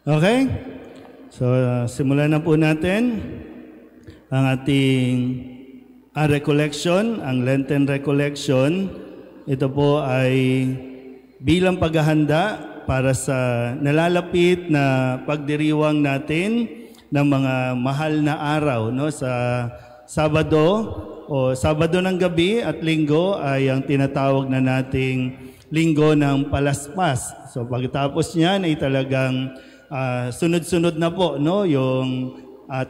Okay? So, simulan na po natin ang ating recollection, ang Lenten recollection. Ito po ay bilang paghahanda para sa nalalapit na pagdiriwang natin ng mga mahal na araw, no? Sa Sabado ng gabi at Linggo ay ang tinatawag na nating Linggo ng Palaspas. So pagkatapos niyan ay talagang sunod-sunod na po, no, yung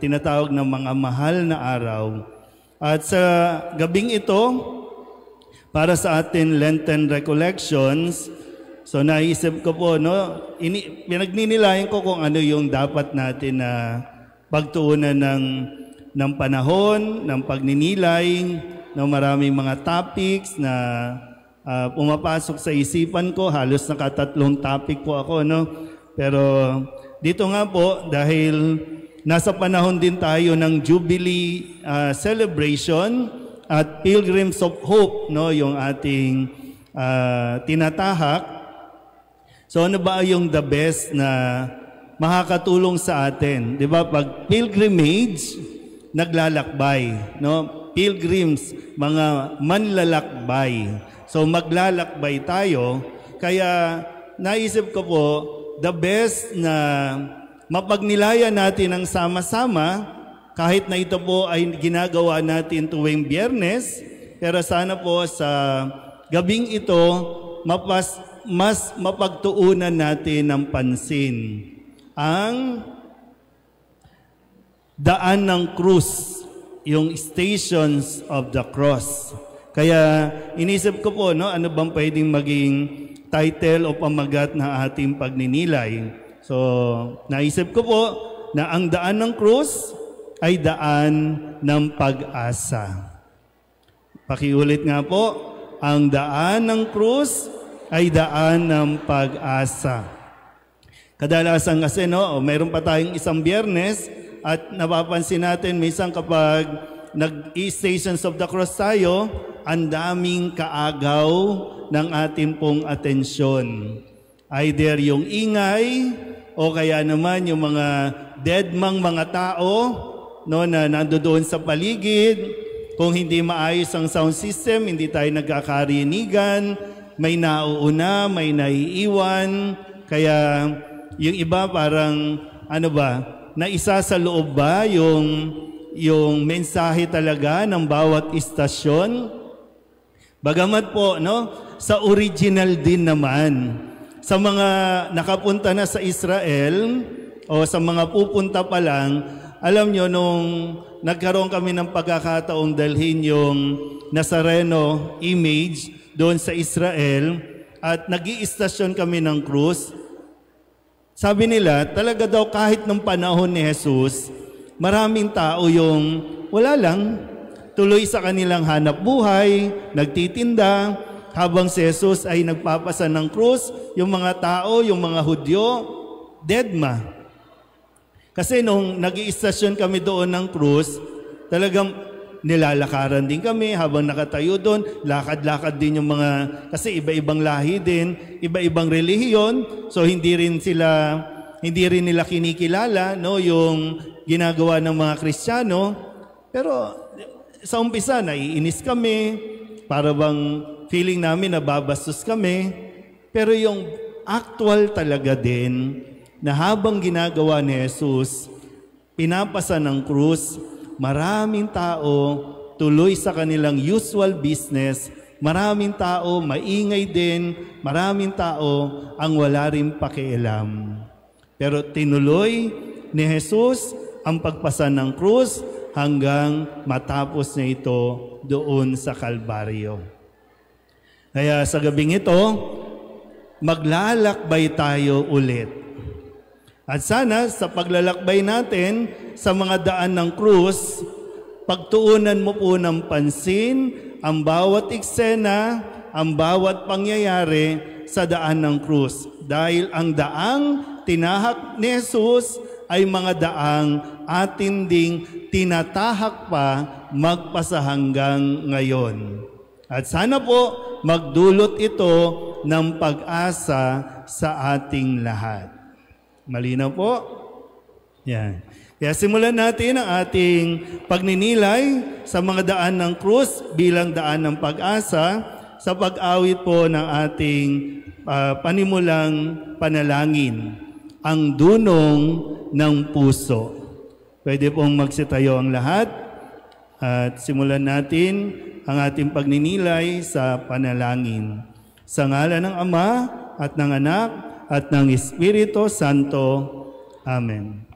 tinatawag ng mga mahal na araw. At sa gabing ito, para sa atin Lenten recollections, so naisip ko po, no, pinagninilayan ko kung ano yung dapat natin na pagtuunan ng panahon, ng pagninilay, ng maraming mga topics na pumapasok sa isipan ko. Halos nakatatlong topic po ako, no? Pero dito nga po, dahil nasa panahon din tayo ng Jubilee celebration at Pilgrims of Hope, no, yung ating tinatahak. So ano ba yung the best na makakatulong sa atin? 'Di ba? Pag pilgrimage, naglalakbay, no? Pilgrims, mga manlalakbay. So maglalakbay tayo, kaya naisip ko po, the best na mapagnilayan natin ang sama-sama, kahit na ito po ay ginagawa natin tuwing Biyernes, pero sana po sa gabing ito, mas mapagtuunan natin ng pansin ang daan ng krus, yung stations of the cross. Kaya inisip ko po, no, ano bang pwedeng maging title o pamagat ng ating pagninilay. So, naisip ko po na ang daan ng krus ay daan ng pag-asa. Pakiulit nga po, ang daan ng krus ay daan ng pag-asa. Kadalasan kasi, no, mayroon pa tayong isang Biyernes at napapansin natin minsan kapag nag-Stations of the Cross tayo, ang daming kaagaw ng ating pong atensyon. Either yung ingay o kaya naman yung mga deadmang mga tao, no, na nandoon sa paligid. Kung hindi maayos ang sound system, hindi tayo nagkakarinigan, may nauuna, may naiiwan. Kaya yung iba parang, ano ba, naisa sa loob ba yung mensahe talaga ng bawat istasyon? Bagamat po, no, sa original din naman, sa mga nakapunta na sa Israel o sa mga pupunta pa lang, alam nyo, nung nagkaroon kami ng pagkakataong dalhin yung Nazareno image doon sa Israel at nag-iistasyon kami ng krus, sabi nila, talaga daw kahit nung panahon ni Jesus, maraming tao yung wala lang, tuloy sa kanilang hanap buhay, nagtitinda, habang si Jesus ay nagpapasa ng krus, yung mga tao, yung mga Hudyo, deadma. Kasi nung nag-iistasyon kami doon ng krus, talagang nilalakaran din kami habang nakatayo doon, lakad-lakad din yung mga, kasi iba-ibang lahi din, iba-ibang relihiyon, so hindi rin nila kinikilala, no, yung ginagawa ng mga Kristiyano. Pero sa umpisa, naiinis kami, para bang feeling namin na babastos kami, pero yung actual talaga din, na habang ginagawa ni Jesus, pinapasa ng krus, maraming tao tuloy sa kanilang usual business, maraming tao maingay din, maraming tao ang wala rin pakialam. Pero tinuloy ni Jesus ang pagpasa ng krus hanggang matapos niya ito doon sa Kalbaryo. Kaya sa gabing ito, maglalakbay tayo ulit. At sana sa paglalakbay natin sa mga daan ng krus, pagtuunan mo po ng pansin ang bawat eksena, ang bawat pangyayari sa daan ng krus. Dahil ang daang tinahak ni Jesus ay mga daang atin ding tinatahak pa magpasa hanggang ngayon. At sana po magdulot ito ng pag-asa sa ating lahat. Malinaw po? Yan. Kaya simulan natin ang ating pagninilay sa mga daan ng krus bilang daan ng pag-asa sa pag-awit po ng ating panimulang panalangin, ang dunong ng puso. Pwede pong magsitayo ang lahat at simulan natin ang ating pagninilay sa panalangin. Sa ngalan ng Ama at ng Anak at ng Espiritu Santo. Amen.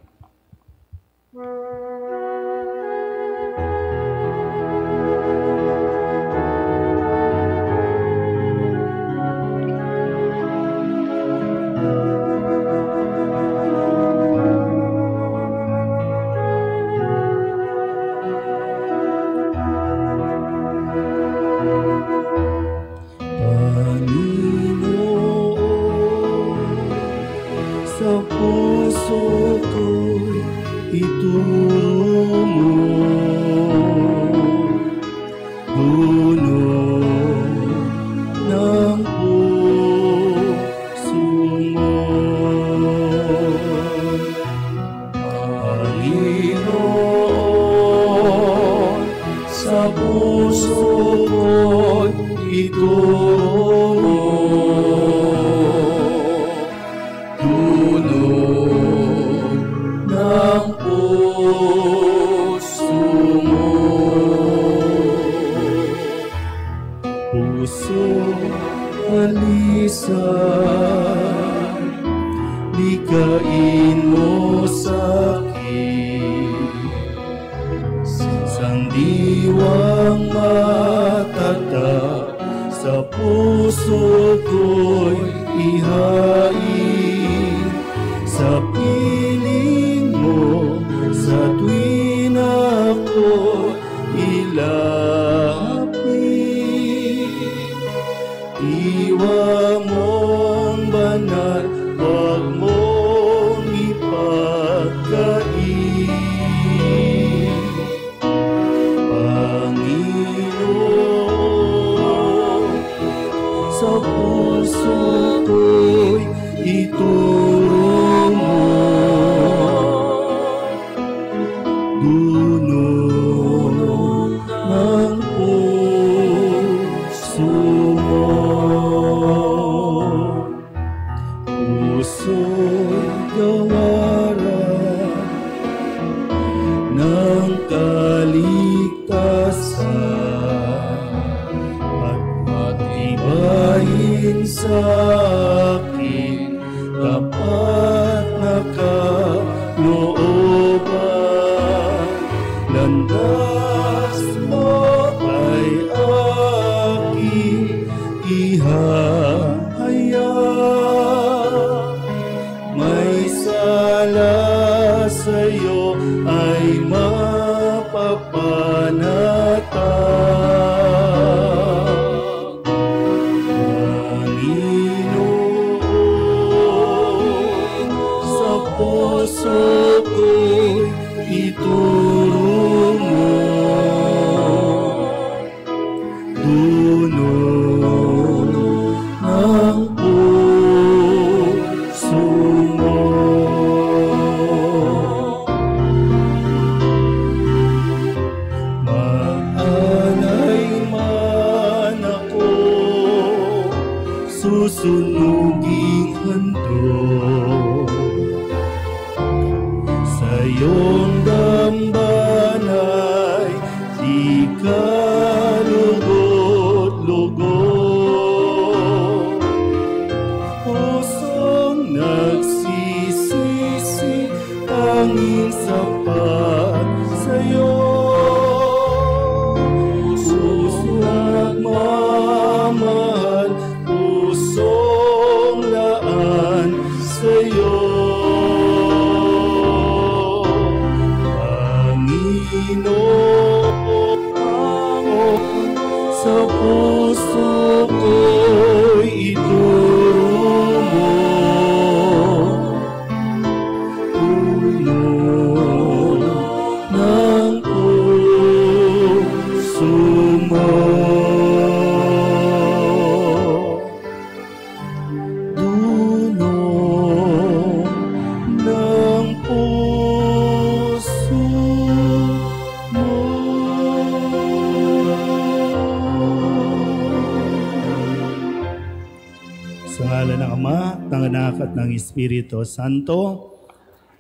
ng Anak at ng Espiritu Santo.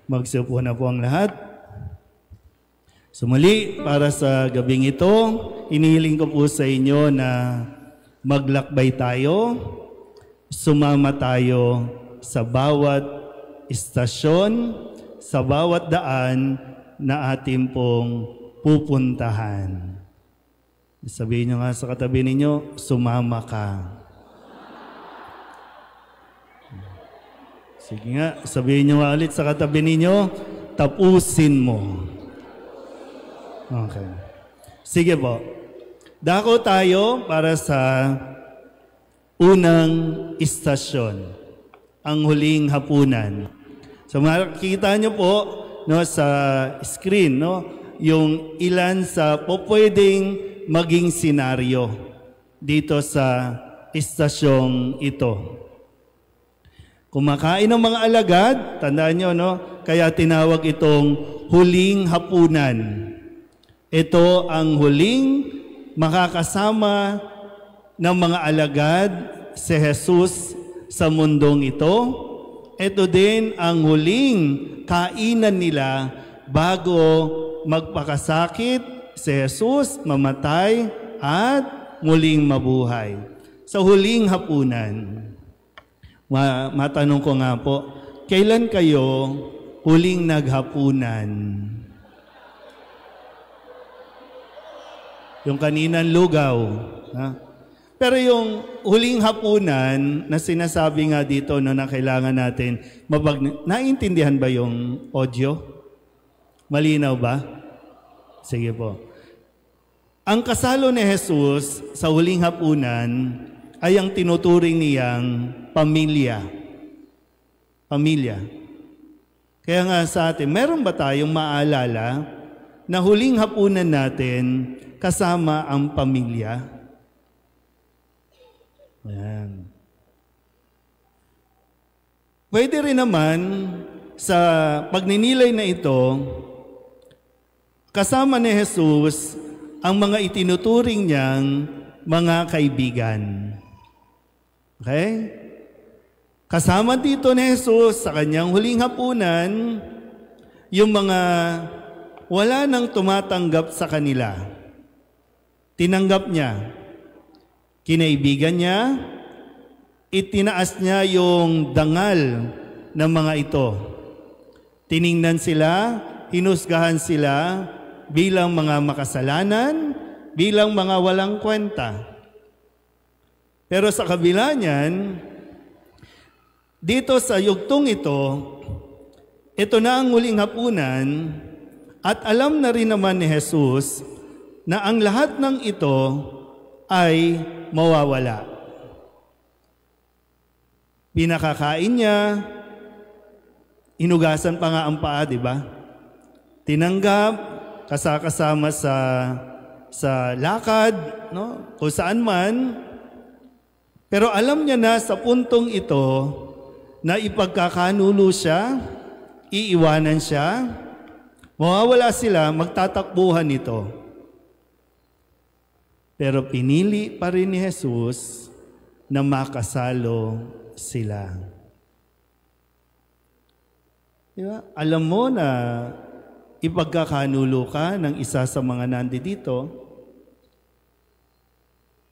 Magsiupo na po ang lahat. Sumuli, para sa gabing ito, inihiling ko po sa inyo na maglakbay tayo, sumama tayo sa bawat istasyon, sa bawat daan na ating pong pupuntahan. Sabihin nyo nga sa katabi ninyo, sumama ka. Sige nga, sabihin nyo nga ulit sa katabi ninyo, tapusin mo. Okay. Sige po. Dako tayo para sa unang istasyon, ang huling hapunan. So makikita nyo po no, sa screen, no, yung ilan sa pwedeng maging senaryo dito sa istasyong ito. Kumakain ng mga alagad, tandaan nyo, no? Kaya tinawag itong huling hapunan. Ito ang huling makakasama ng mga alagad si Jesus sa mundong ito. Ito din ang huling kainan nila bago magpakasakit si Jesus, mamatay at muling mabuhay. Sa huling hapunan. Matanong ko nga po, kailan kayo huling naghapunan? Yung kaninang lugaw. Ha? Pero yung huling hapunan na sinasabi nga dito no, na kailangan natin, naintindihan ba yung audio? Malinaw ba? Sige po. Ang kasalo ni Jesus sa huling hapunan ay ang tinuturing niyang pamilya. Pamilya. Kaya nga sa atin, meron ba tayong maalala na huling hapunan natin kasama ang pamilya? Ayan. Pwede rin naman sa pagninilay na ito, kasama ni Jesus ang mga itinuturing niyang mga kaibigan. Okay? Kasama dito ni Jesus sa kanyang huling hapunan, yung mga wala nang tumatanggap sa kanila. Tinanggap niya. Kinaibigan niya, itinaas niya yung dangal ng mga ito. Tiningnan sila, hinusgahan sila bilang mga makasalanan, bilang mga walang kwenta. Pero sa kabila niyan, dito sa yugtong ito na ang huling hapunan at alam na rin naman ni Jesus na ang lahat ng ito ay mawawala. Pinakakain niya, inugasan pa nga ang paa, di ba? Tinanggap, kasama sa lakad, no? Kung saan man. Pero alam niya na sa puntong ito na ipagkakanulo siya, iiwanan siya, mawawala sila, magtatakbuhan ito. Pero pinili pa rin ni Jesus na makasalo sila. Diba? Alam mo na ipagkakanulo ka ng isa sa mga nandito.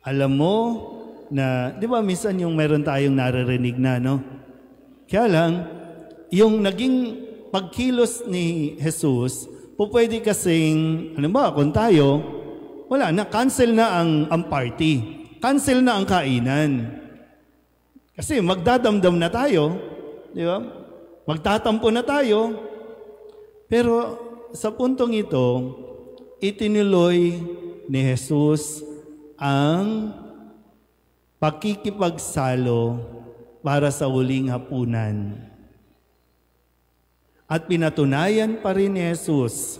Alam mo na, di ba minsan yung meron tayong naririnig na, no? Kaya lang, yung naging pagkilos ni Jesus, pwede kasing, ano ba, kung tayo, wala na, cancel na ang party. Cancel na ang kainan. Kasi magdadamdam na tayo, di ba? Magtatampo na tayo. Pero sa puntong ito, itinuloy ni Jesus ang pakikipagsalo para sa huling hapunan. At pinatunayan pa rin ni Jesus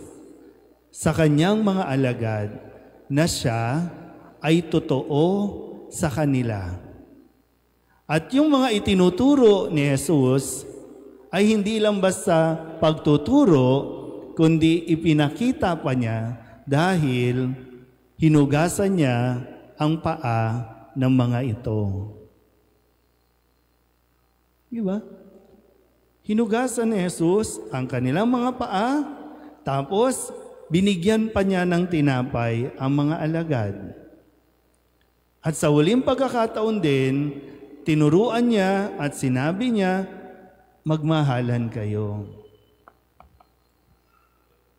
sa kanyang mga alagad na siya ay totoo sa kanila. At yung mga itinuturo ni Jesus ay hindi lang basta pagtuturo, kundi ipinakita pa niya dahil hinugasan niya ang paa ng mga ito. Di ba? Hinugasan ni Jesus ang kanilang mga paa, tapos binigyan pa niya ng tinapay ang mga alagad. At sa huling pagkakataon din, tinuruan niya at sinabi niya, magmahalan kayo.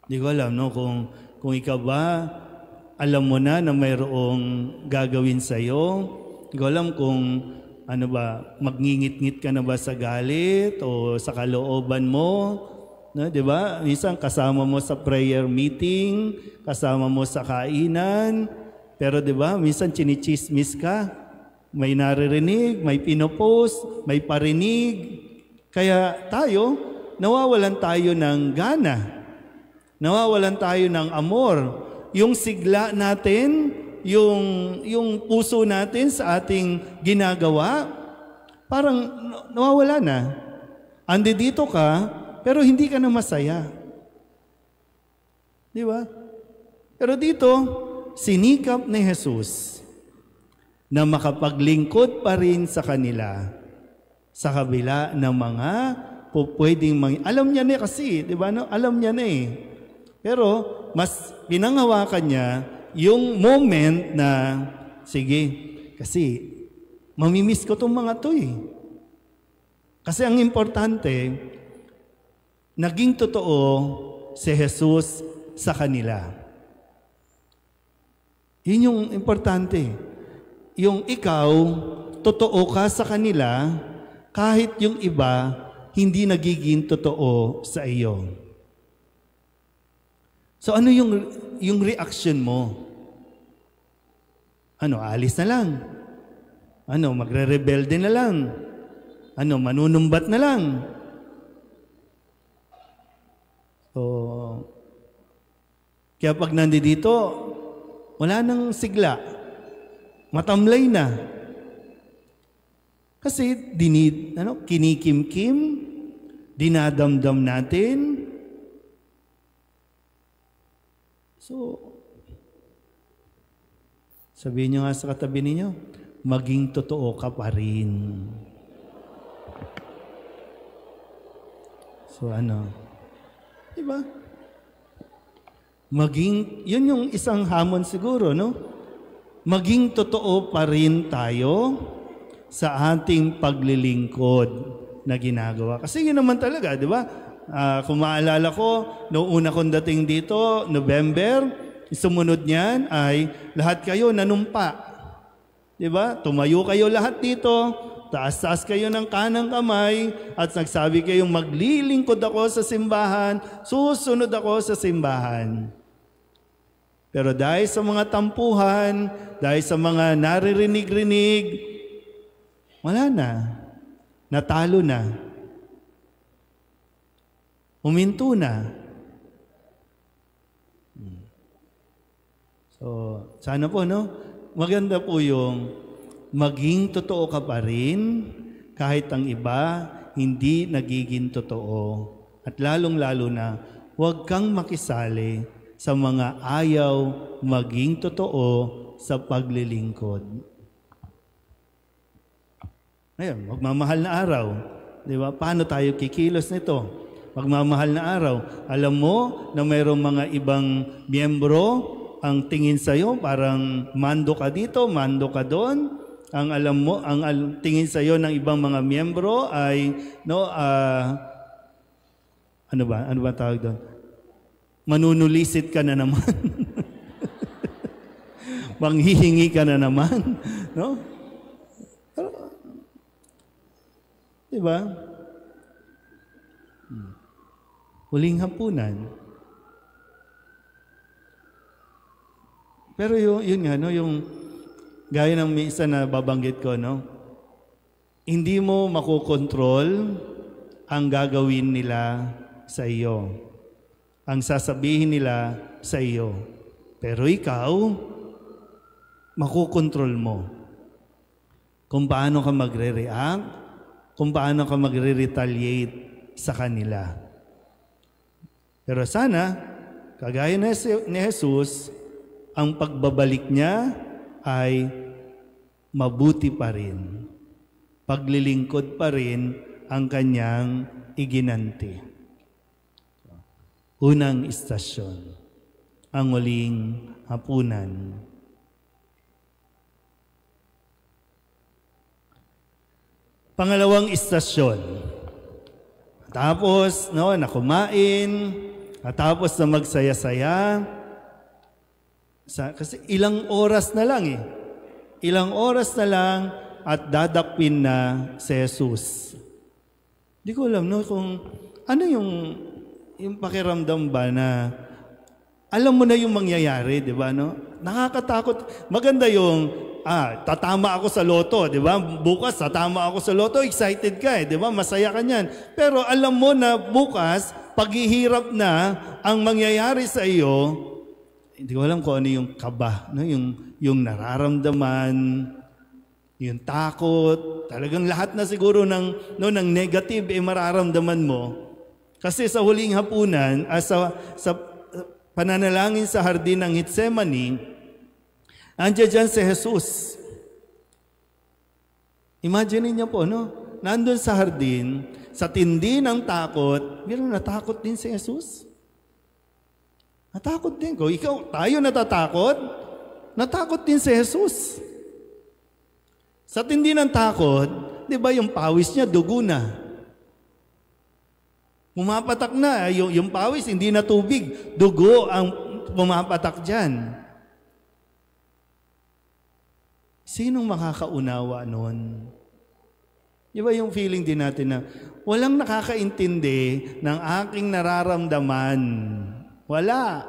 Di ko alam, no? Kung ikaw ba, alam mo na mayroong gagawin sa'yo. Di ko alam kung magngingit-ngit ka na ba sa galit o sa kalooban mo. No, di ba? Minsan kasama mo sa prayer meeting, kasama mo sa kainan, pero di ba, minsan chinichismis ka. May naririnig, may pinopost, may parinig. Kaya tayo, nawawalan tayo ng gana. Nawawalan tayo ng amor. Yung sigla natin, yung puso natin sa ating ginagawa, parang nawawala na. Andi dito ka, pero hindi ka na masaya. Di ba? Pero dito, sinikap ni Jesus na makapaglingkod pa rin sa kanila sa kabila ng mga pwedeng alam niya na kasi, di ba? No? Alam niya na eh. Pero mas pinanghawakan niya yung moment na, sige, kasi mamimiss ko itong mga to eh. Kasi ang importante, naging totoo si Jesus sa kanila. Yun yung importante. Yung ikaw, totoo ka sa kanila, kahit yung iba, hindi nagiging totoo sa iyo. So ano yung reaction mo? Alis na lang? Magre-rebelde na lang? Manunumbat na lang? So, kaya pag nandito, wala nang sigla. Matamlay na. Kasi kinikim-kim, dinadamdam natin. So, sabihin nyo nga sa katabi ninyo, maging totoo ka pa rin. So diba? Yun yung isang hamon siguro, no? Maging totoo pa rin tayo sa ating paglilingkod na ginagawa. Kasi yun naman talaga, di ba? Kung maalala ko, noong una kong dating dito, November, sumunod niyan ay lahat kayo nanumpa. Di ba? Tumayo kayo lahat dito, taas-taas kayo ng kanang kamay, at nagsabi kayong maglilingkod ako sa simbahan, susunod ako sa simbahan. Pero dahil sa mga tampuhan, dahil sa mga naririnig-rinig, wala na. Natalo na. Huminto na. So, sana po, no? Maganda po yung maging totoo ka pa rin kahit ang iba hindi nagiging totoo. At lalong-lalo na, huwag kang makisali sa mga ayaw maging totoo sa paglilingkod. Ayun, magmamahal na araw. Di ba? Paano tayo kikilos nito? Magmamahal na araw. Alam mo na mayroong mga ibang miyembro ang tingin sa'yo, parang mando ka dito, mando ka doon. Ang alam mo, ang tingin sa'yo ng ibang mga miyembro ay, ano ba tawag doon? Manunulisit ka na naman. Manghihingi ka na naman. No? Diba? Huling hapunan. Pero yun nga, no, yung gaya ng isa na babanggit ko, no, hindi mo makokontrol ang gagawin nila sa iyo. Ang sasabihin nila sa iyo. Pero ikaw, makokontrol mo. Kung paano ka magre-react, kung paano ka magre-retaliate sa kanila. Pero sana, kagaya ni Jesus, ang pagbabalik niya ay mabuti pa rin. Paglilingkod pa rin ang kanyang iginanti. Unang istasyon, ang huling hapunan. Pangalawang istasyon. Tapos, na kumain, tapos na magsaya-saya. Kasi ilang oras na lang Ilang oras na lang at dadakpin na si Jesus. Di ko alam, kung ano yung pakiramdam ba na alam mo na yung mangyayari, di ba, Nakakatakot. Maganda yung, tatama ako sa loto, di ba? Bukas, tatama ako sa loto, excited ka, di ba? Masaya ka niyan. Pero alam mo na bukas, paghihirap na ang mangyayari sa iyo, hindi ko alam kung ano yung kaba, yung nararamdaman, yung takot, talagang lahat na siguro ng negative mararamdaman mo. Kasi sa huling hapunan, sa pananalangin sa hardin ng Getsemani, andiyan dyan si Jesus. Imagine niyo po, nandun sa hardin, sa tindi ng takot, pero natakot din si Jesus. Natakot din ko. Tayo natatakot? Natakot din si Jesus. Sa tindi ng takot, di ba yung pawis niya, dugo na. Pumapatak na. Yung pawis, hindi na tubig. Dugo ang pumapatak dyan. Sinong makakaunawa nun? Di ba yung feeling din natin na walang nakakaintindi ng aking nararamdaman. Wala.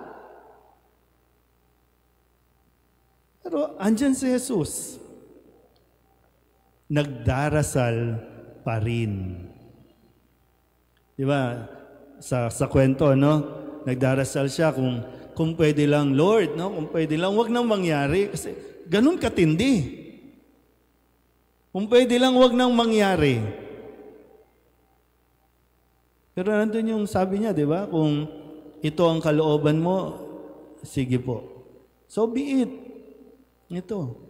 Pero andyan si Jesus. Nagdarasal pa rin. Di ba? Sa kwento, nagdarasal siya kung pwede lang, Lord, kung pwede lang, wag nang mangyari. Kasi ganun katindi. Kung pwede lang, wag nang mangyari. Pero nandun yung sabi niya, di ba? Kung ito ang kalooban mo, sige po. So be it. Ito.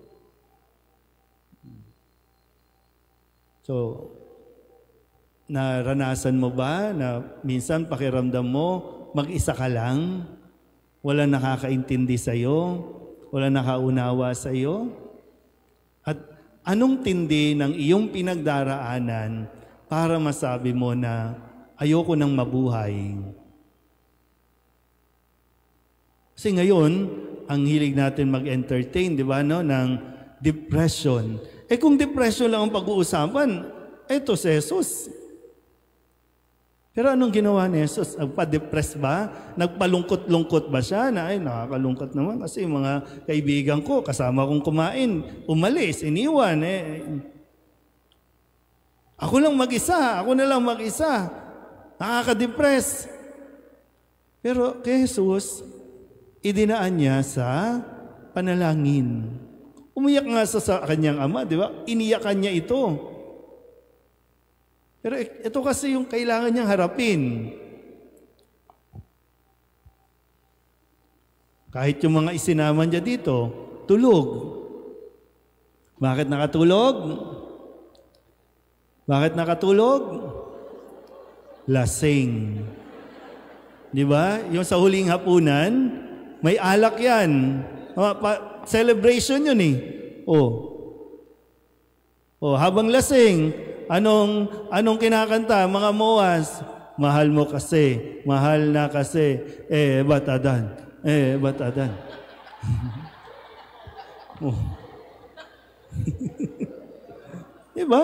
So, naranasan mo ba na minsan pakiramdam mo, mag-isa ka lang, wala nakakaintindi sa'yo, wala nakaunawa sa'yo? At anong tindi ng iyong pinagdaraanan para masabi mo na ayoko nang mabuhay? Kasi ngayon, ang hilig natin mag-entertain, di ba, ng depression. Kung depression lang ang pag-uusapan, eto si Jesus. Pero anong ginawa ni Jesus? Nagpa-depress ba? Nagpalungkot-lungkot ba siya? Nakakalungkot naman kasi mga kaibigan ko, kasama kong kumain, umalis, iniwan. Ako na lang mag-isa. Nakaka-depress. Pero kay Jesus, idinaan niya sa panalangin. Umiyak nga sa kanyang ama, di ba? Iniyakan niya ito. Pero ito kasi yung kailangan niyang harapin. Kahit yung mga isinaman niya dito, tulog. Bakit nakatulog? Bakit nakatulog? Lasing. Di ba? Yung sa huling hapunan, may alak yan. Celebration yun habang lasing, anong kinakanta? Mga moas, mahal mo kasi, mahal na kasi, ba't adan? Ba't adan? Diba?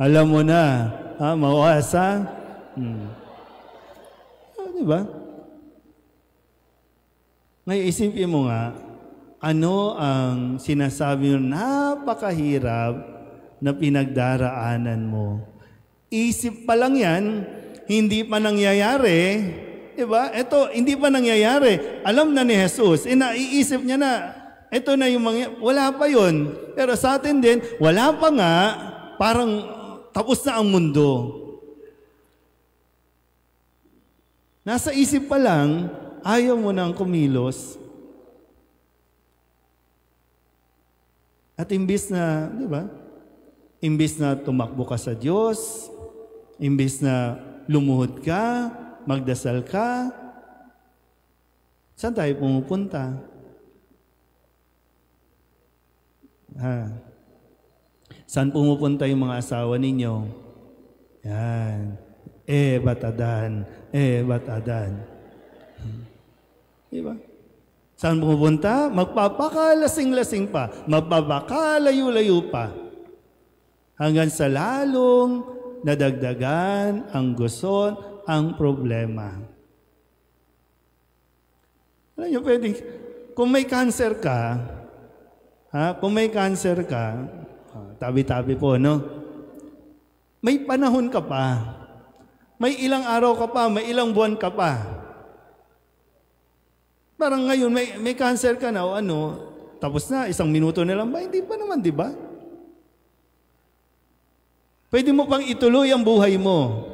Alam mo na, mawas diba? Ngayon, isipin mo nga, ano ang sinasabi mo napakahirap na pinagdaraanan mo? Isip pa lang yan, hindi pa nangyayari. Diba? Ito, hindi pa nangyayari. Alam na ni Jesus, naiisip niya na, ito na yung wala pa yun. Pero sa atin din, wala pa nga, parang tapos na ang mundo. Nasa isip pa lang, ayaw mo nang kumilos. At imbis na, di ba? Imbis na tumakbo ka sa Diyos, imbis na lumuhod ka, magdasal ka, saan tayo pumupunta? Saan pumupunta yung mga asawa ninyo? Yan. Batadan. Diba? Saan pumupunta? Magpapakalasing-lasing pa. Magpapakalayo-layo pa. Hanggang sa lalong nadagdagan ang gusot, ang problema. Alam nyo, pwedeng, kung may cancer ka, tabi-tabi po, no? May panahon ka pa. May ilang araw ka pa, may ilang buwan ka pa. Parang ngayon, may cancer ka na o tapos na, 1 minuto na lang ba? Hindi pa naman, di ba? Pwede mo pang ituloy ang buhay mo.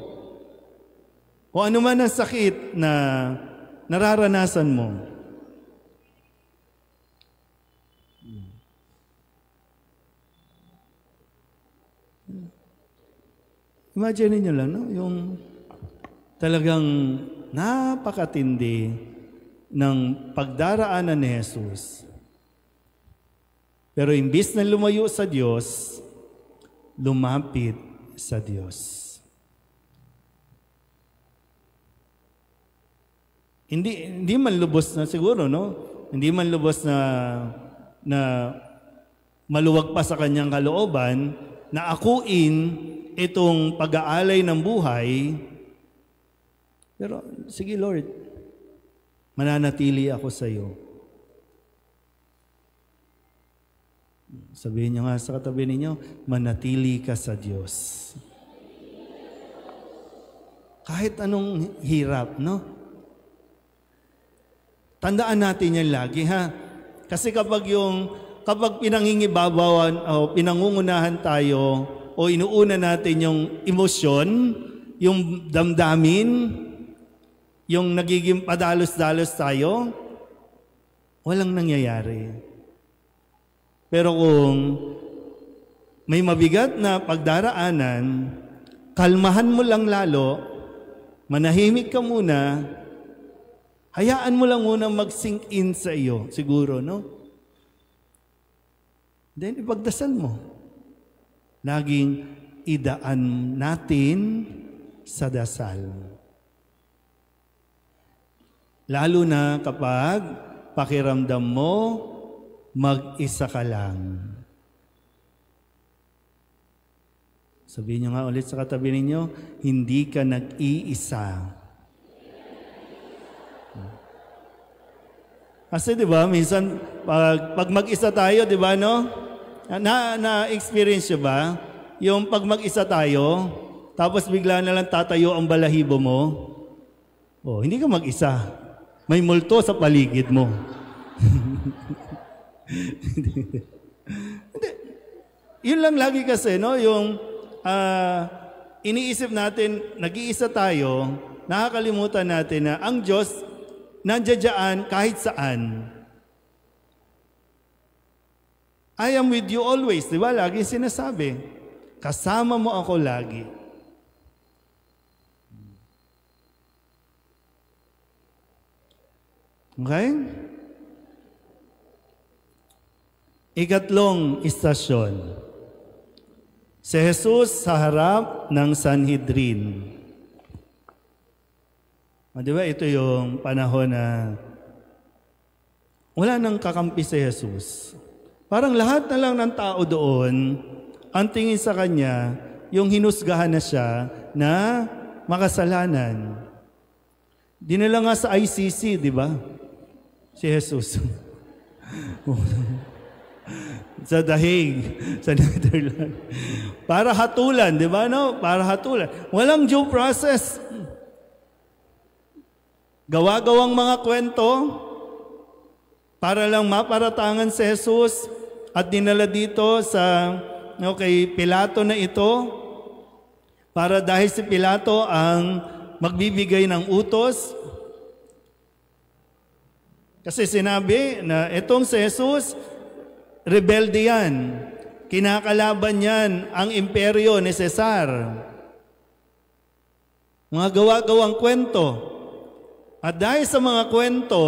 O ano man ang sakit na nararanasan mo. Imagine niyo lang, no? Yung talagang napakatindi ng pagdaraanan ni Jesus. Pero imbis na lumayo sa Diyos, lumapit sa Diyos. Hindi man lubos na siguro, no? Hindi man lubos na maluwag pa sa kanyang kalooban na akuin itong pag-aalay ng buhay. Pero sige Lord, mananatili ako sa iyo. Sabihin niyo nga sa katabi ninyo, manatili ka sa Diyos. Kahit anong hirap, no? Tandaan natin yan lagi, ha? Kasi kapag pinangingibabawan o pinangungunahan tayo o inuuna natin yung emosyon, yung damdamin, yung nagiging padalos-dalos tayo, walang nangyayari. Pero kung may mabigat na pagdaraanan, kalmahan mo lang lalo, manahimik ka muna, hayaan mo lang muna mag-sink in sa iyo, siguro, no? Then, ipagdasal mo. Laging idaan natin sa dasal. Lalo na kapag pakiramdam mo, mag-isa ka lang. Sabihin niyo nga ulit sa katabi ninyo, hindi ka nag-iisa. Kasi 'di ba, minsan pag mag-isa tayo, 'di ba, no? Na-experience niyo ba yung pag mag-isa tayo, tapos bigla na lang tatayo ang balahibo mo? Oh, hindi ka mag-isa. May multo sa paligid mo. Hindi. Yun lang lagi kasi, no? Yung iniisip natin, nag-iisa tayo, nakakalimutan natin na ang Diyos nandiyan kahit saan. I am with you always, di ba? Lagi sinasabi, kasama mo ako lagi. Okay? Ikatlong istasyon. Si Jesus sa harap ng Sanhedrin. Di ba ito yung panahon na wala nang kakampi si Jesus. Parang lahat na lang ng tao doon, ang tingin sa kanya, yung hinusgahan na siya na makasalanan. Dinala nga sa ICC, di ba? Si Jesus. Sa Dahig, sa Netherlands. Para hatulan, di ba, no? Para hatulan. Walang due process. Gawa-gawang mga kwento para lang maparatangan si Jesus at dinala dito kay Pilato na ito para dahil si Pilato ang magbibigay ng utos. Kasi sinabi na itong si Jesus, rebelde yan. Kinakalaban yan ang imperyo ni Cesar. Mga gawa-gawang kwento. At dahil sa mga kwento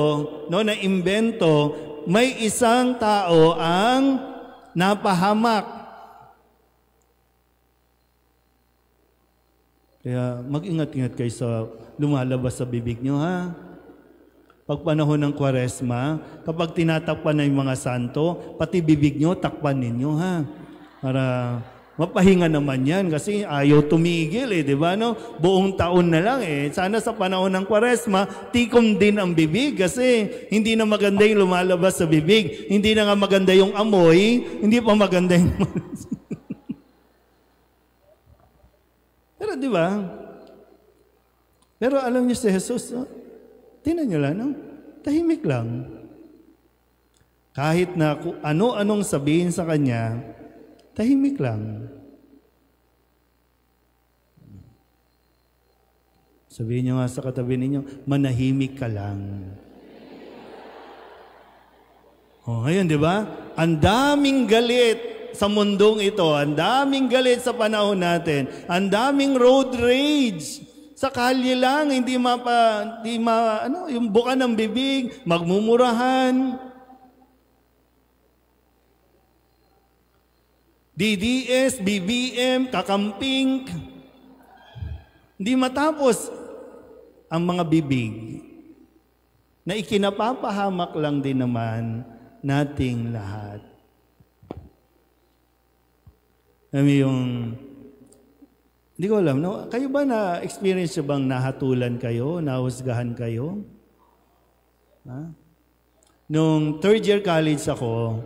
na imbento, may isang tao ang napahamak. Kaya mag-ingat-ingat kayo sa lumalabas sa bibig nyo, ha? Pag panahon ng Kwaresma, kapag tinatakpan na yung mga santo, pati bibig nyo, takpan ninyo, ha? Para mapahinga naman yan kasi ayaw tumigil, di ba? No? Buong taon na lang, Sana sa panahon ng Kwaresma, tikom din ang bibig kasi hindi na maganda yung lumalabas sa bibig. Hindi na nga maganda yung amoy, hindi pa maganda yung... Pero di ba? Pero alam niyo si Jesus, tingnan niyo lang, no? Tahimik lang. Kahit na ano-anong sabihin sa kanya, tahimik lang. Sabihin niyo nga sa katabi ninyo, manahimik ka lang. Ngayon, di ba? Ang daming galit sa mundong ito, ang daming galit sa panahon natin, ang daming road rage. Sa kalye lang, yung buka ng bibig, magmumurahan. DDS, BBM, kakamping. Hindi matapos ang mga bibig na ikinapapahamak lang din naman nating lahat. Hindi ko alam, no? Kayo ba na-experience nyo bang nahatulan kayo, nahusgahan kayo? Ha? Nung third year college ako,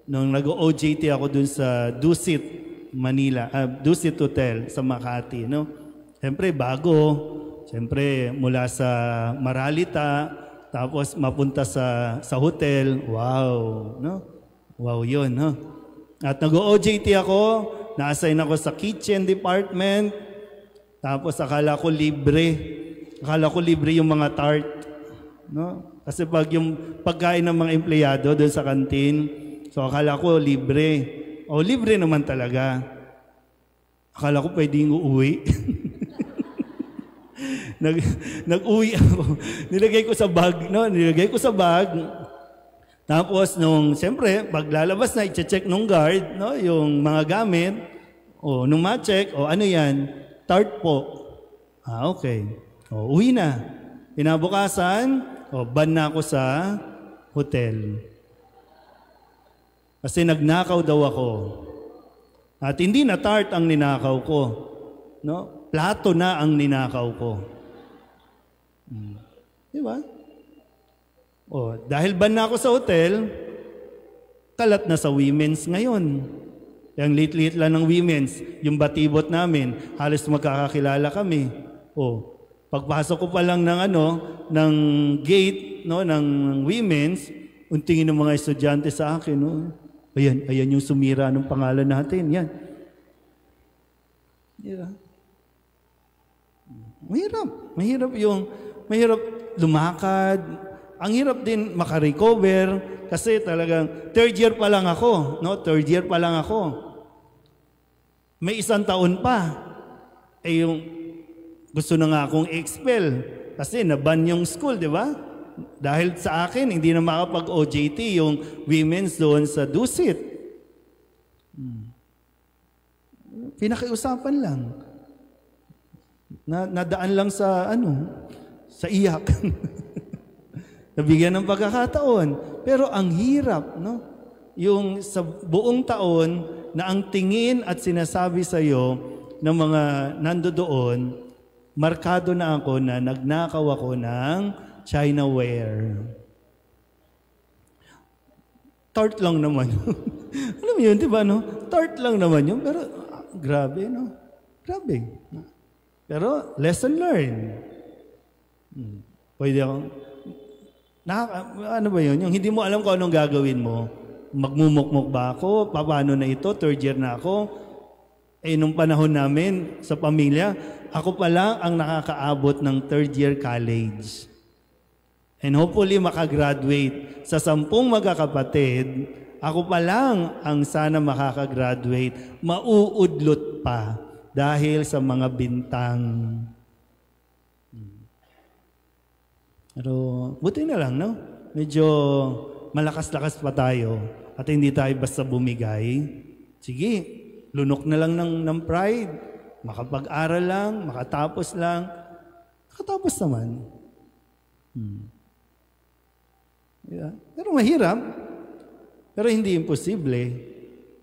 nung nag-OJT ako dun sa Dusit, Manila, Dusit Hotel sa Makati, no? Siyempre, bago. Siyempre, mula sa Maralita, tapos mapunta sa hotel. Wow, no? Wow yun, no? At nag-OJT ako, na-assign ako sa kitchen department, tapos akala ko libre. Akala ko libre yung mga tart. No? Kasi pag yung pagkain ng mga empleyado doon sa kantin, so akala ko libre. O libre naman talaga. Akala ko pwedeng uuwi. Nag-uwi ako. Nilagay ko sa bag. No? Nilagay ko sa bag. Tapos siyempre, paglalabas na, i-check nung guard, no, yung mga gamit, nung ma-check, ano yan? Tart po. Okay. Uwi na. Pinabukasan, ban na ako sa hotel. Kasi nagnakaw daw ako. At hindi na tart ang ninakaw ko. No? Plato na ang ninakaw ko. Di ba? Dahil ban na ako sa hotel, kalat na sa women's ngayon. Yung lit-lit lang ng women's, yung batibot namin, halos magkakakilala kami. Pagpasok ko pa lang ng gate, no, ng women's, untingin ng mga estudyante sa akin, no. Ayan yung sumira ng pangalan natin, yan. Yeah. Mahirap lumakad. Ang hirap din makarecover kasi talagang third year pa lang ako. May isang taon pa. Yung gusto na nga akong expel kasi naban yung school, di ba? Dahil sa akin, hindi na makapag-OJT yung women's doon sa Dusit. Pinakiusapan lang. Nadaan lang sa iyak. Nabigyan ng pagkakataon. Pero ang hirap, no? Yung sa buong taon na ang tingin at sinasabi sa iyo ng mga nandoon, markado na ako na nagnakaw ako ng Chinaware. Tart lang naman yun. Alam mo yun, di ba, no? Tart lang naman yun, pero grabe, no? Grabe. Pero lesson learned. Pwede akong... ano ba yun? Yung hindi mo alam kung anong gagawin mo. Magmumukmuk ba ako? Paano na ito? Third year na ako. Nung panahon namin sa pamilya, ako pala ang nakakaabot ng third year college. And hopefully makagraduate. Sa 10 magkakapatid, Ako pa lang ang sana makakagraduate, mauudlot pa dahil sa mga bintang. Pero buti na lang, no? Medyo malakas-lakas pa tayo at hindi tayo basta bumigay. Sige, lunok na lang ng pride. Makapag-aral lang, makatapos lang. Makatapos naman. Yeah. Pero mahirap. Pero hindi imposible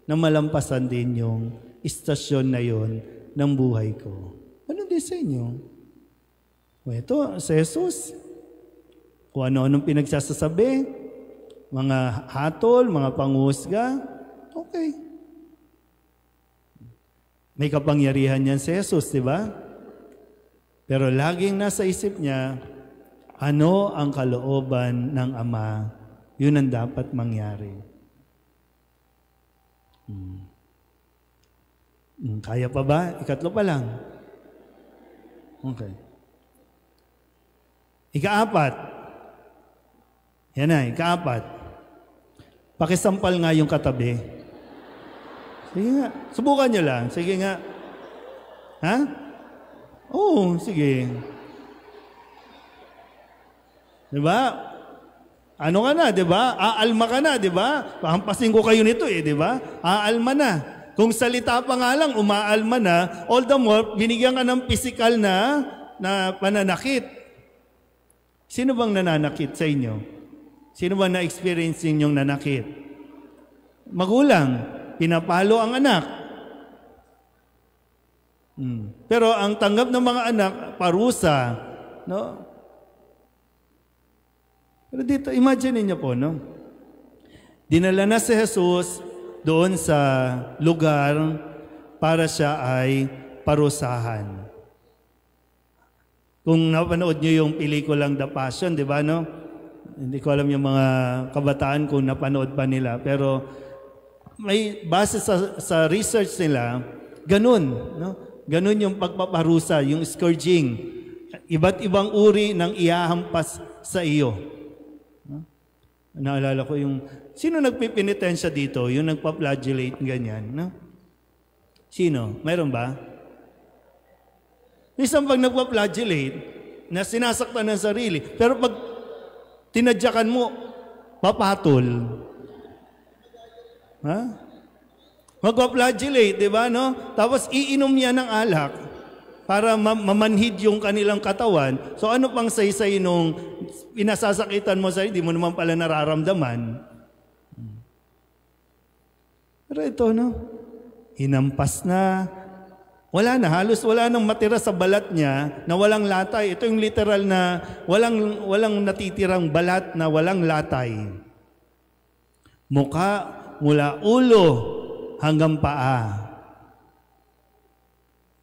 na malampasan din yung istasyon na yon ng buhay ko. Ano din sa inyo? Ito, si Jesus. Kung ano-anong pinagsasasabi, mga hatol, mga panghusga, okay. May kapangyarihan yan si Jesus, di ba? Pero laging nasa isip niya, ano ang kalooban ng Ama, yun ang dapat mangyari. Kaya pa ba? Ikatlo pa lang. Okay. Ika-4. Yan na, ika-4. Pakisampal nga yung katabi. Sige nga. Subukan nyo lang. Sige nga. Ha? Oo, sige. Diba? Ano ka na, diba? Aalma ka na, diba? Pahampasin ko kayo nito diba? Aalma na. Kung salita pa nga lang, umaalma na, all the more, binigyan ka ng physical na pananakit. Sino bang nananakit sa inyo? Sino bang na-experience ninyong nanakit? Magulang, pinapalo ang anak. Pero ang tanggap ng mga anak, parusa. No? Pero dito, imagine niyo po, no? Dinala na si Jesus doon sa lugar para siya ay parusahan. Kung napanood niyo yung pelikulang The Passion, di ba, no? Hindi ko alam yung mga kabataan kung napanood pa nila, pero may base sa research nila, ganun, no? Ganun yung pagpaparusa, yung scourging. Iba't ibang uri ng ihahampas sa iyo. No? Naalala ko yung, sino nagpipinitensya dito? Yung nagpa-flagellate, ganyan, no? Sino? Mayroon ba? Isang pag nagpa-flagellate, na sinasaktan ng sarili, pero pag tinadyakan mo, papatol. Ha? Magpa-flagellate, di ba, no? Tapos iinom niya ng alak para mamanhid yung kanilang katawan. So ano pang saysay nung pinasasakitan mo sa di mo naman pala nararamdaman. Pero ito, no? Hinampas na. Wala na, halos wala nang matira sa balat niya na walang latay. Ito yung literal na walang natitirang balat na walang latay. Mukha mula ulo hanggang paa.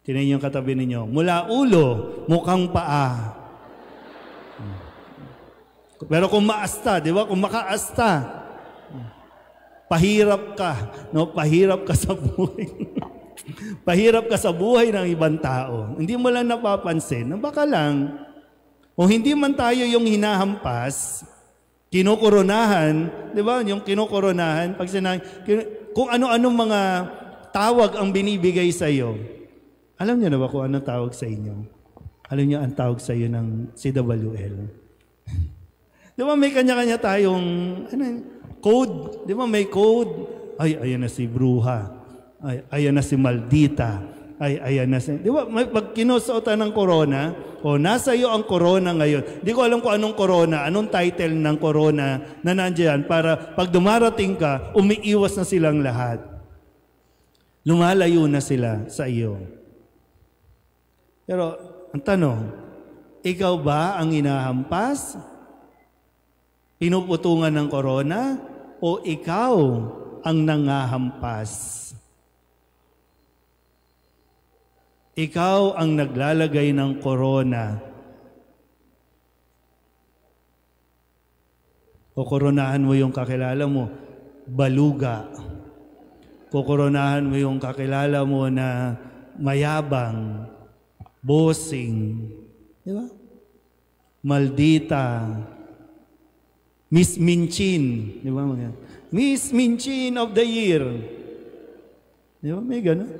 Tingnan yung katabi ninyo. Mula ulo, mukhang paa. Pero kung maasta, di ba? Kung makaasta, pahirap ka. No? Pahirap ka sa buhay. Pahirap ka sa buhay ng ibang tao. Hindi mo lang napapansin. Baka lang, kung hindi man tayo yung hinahampas, kinukoronahan, di ba? Yung kinukoronahan, pag kung ano-anong mga tawag ang binibigay sa iyo. Alam niyo na ba kung anong tawag sa inyo? Alam niyo ang tawag sa iyo ng CWL? Di ba may kanya-kanya tayong code? Di ba may code? Ay, ayan na si bruha. Ay, ayan na si maldita. Ay, ayan na si... Di ba, pag kinusuotan ng corona, nasa iyo ang corona ngayon. Di ko alam kung anong corona, anong title ng corona na nandiyan para pag dumarating ka, umiiwas na silang lahat. Lumalayo na sila sa iyo. Pero, ang tanong, ikaw ba ang hinahampas? Pinuputungan ng corona? O ikaw ang nangahampas? Ikaw ang naglalagay ng corona. Kukoronahan mo yung kakilala mo, baluga. Kukoronahan mo yung kakilala mo na mayabang, bossing, di ba? Maldita, Miss Minchin. Di ba mga? Miss Minchin of the Year. Di ba? May gano'n.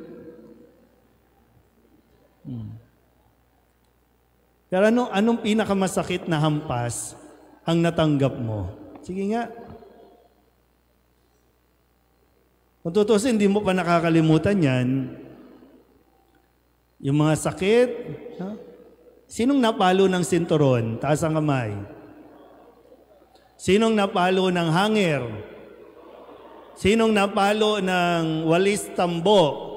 Pero anong pinakamasakit na hampas ang natanggap mo? Sige nga. Kung tutusin, hindi mo pa nakakalimutan yan. Yung mga sakit. Huh? Sinong napalo ng sinturon? Taas ang kamay. Sinong napalo ng hanger? Sinong napalo ng walis tambo?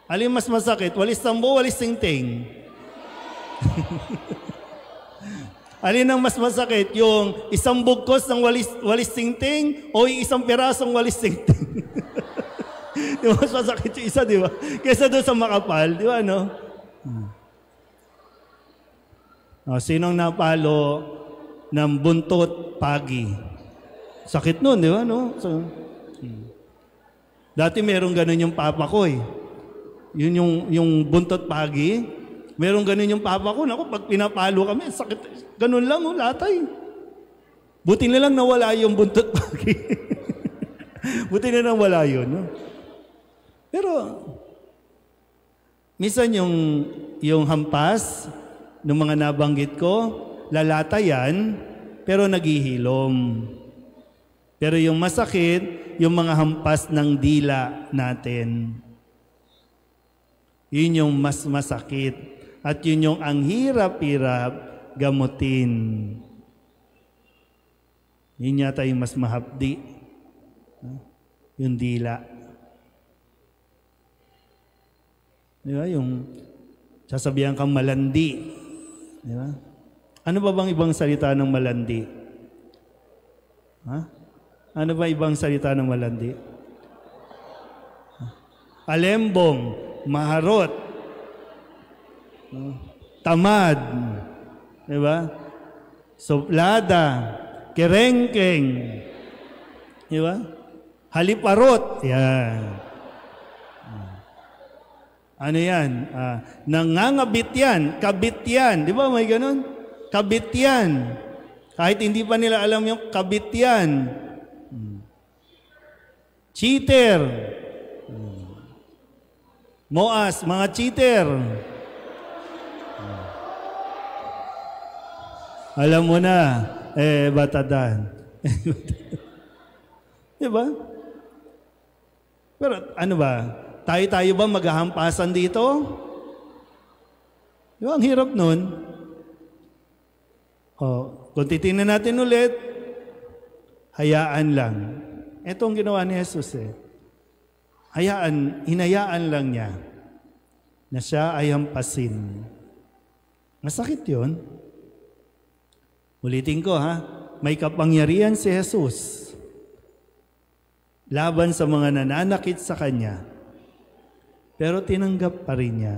Alin mas masakit? Walis tambo, walis tingting? Alin ang mas masakit? Yung isang bugkos ng walis tingting o yung isang pirasong walis tingting? Di ba mas masakit yung isa, di ba? Kesa doon sa makapal, di ba, no? Sinong napalo ng buntot pagi? Sakit nun, di ba, no? So, dati merong ganun yung papa ko, eh. Yun yung buntot pagi. Merong ganun yung papa ko. Naku, pag pinapalo kami, sakit. Ganun lang, oh, latay. Buti na lang nawala yung buntot pagi. Buti na lang wala yun, no? Pero, minsan yung hampas ng mga nabanggit ko, lalata yan, pero naghihilom. Pero yung masakit, yung mga hampas ng dila natin. Yun yung mas masakit. At yun yung ang hirap-hirap gamutin. Yun yata yung mas mahapdi. Yung dila. Di ba? Yung sasabihan kang malandi. Di ba? Ano ba bang ibang salita ng malandi? Ha? Ano ba ibang salita ng malandi? Alembong, maharot, tamad, di ba? Suplada, kerengkeng, di ba? Haliparot, yan. Ano yan? Nangangabit yan, kabit yan. Di ba may ganun? Kabit yan. Kahit hindi pa nila alam yung kabit yan. Cheater. Moas, mga cheater. Alam mo na, batadan. Di ba? Pero ano ba? Tayo ba maghahampasan dito? Di ba? Ang hirap nun. Kung titingnan natin ulit, hayaan lang. Ito ang ginawa ni Jesus, eh. Hinayaan lang niya na siya ay hampasin. Masakit yun. Ulitin ko, ha? May kapangyarihan si Jesus laban sa mga nananakit sa Kanya. Pero tinanggap pa rin niya.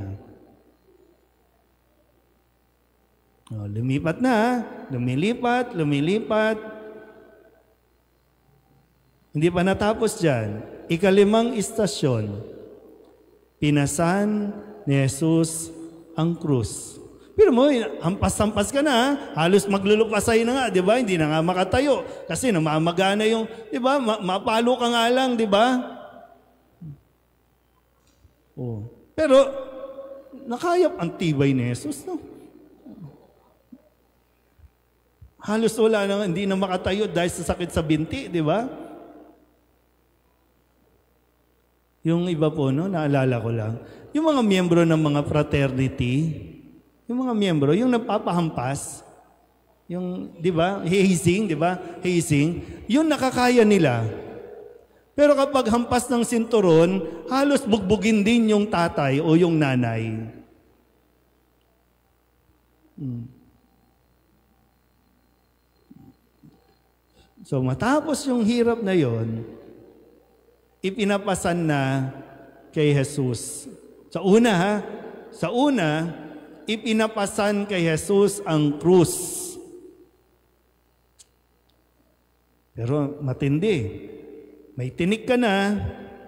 Lumipat na, lumilipat. Hindi pa natapos dyan. 5 istasyon, pinasan ni Jesus ang krus. Pero mo, hampas-hampas ka na, halos maglulupasay na nga, di ba? Hindi na nga makatayo. Kasi namamagana yung, di ba? Mapalo ka nga lang, di ba? Pero, nakayap ang tibay ni Jesus, no? Halos wala na, hindi na makatayo dahil sa sakit sa binti, di ba? Yung iba po, no, naalala ko lang, yung mga miyembro ng mga fraternity, yung mga miyembro, yung nagpapahampas, yung, di ba, hazing, di ba, hazing, yun nakakaya nila. Pero kapag hampas ng sinturon, halos bugbugin din yung tatay o yung nanay. So matapos yung hirap na yon, ipinapasan na kay Jesus. Sa una, ipinapasan kay Jesus ang krus. Pero matindi. May tinik ka na,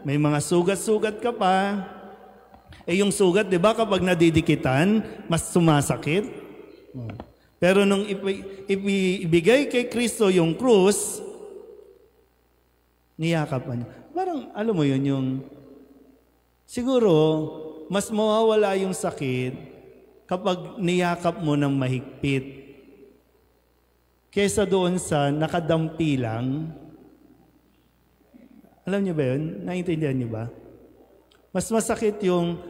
may mga sugat-sugat ka pa. Yung sugat, di ba, kapag nadidikitan, mas sumasakit. Pero nung ibigay kay Kristo yung krus, niyakap niya. Parang, alam mo yun, yung siguro, mas mawawala yung sakit kapag niyakap mo ng mahigpit kesa doon sa nakadampi lang. Alam niyo ba yun? Naintindihan niyo ba? Mas masakit yung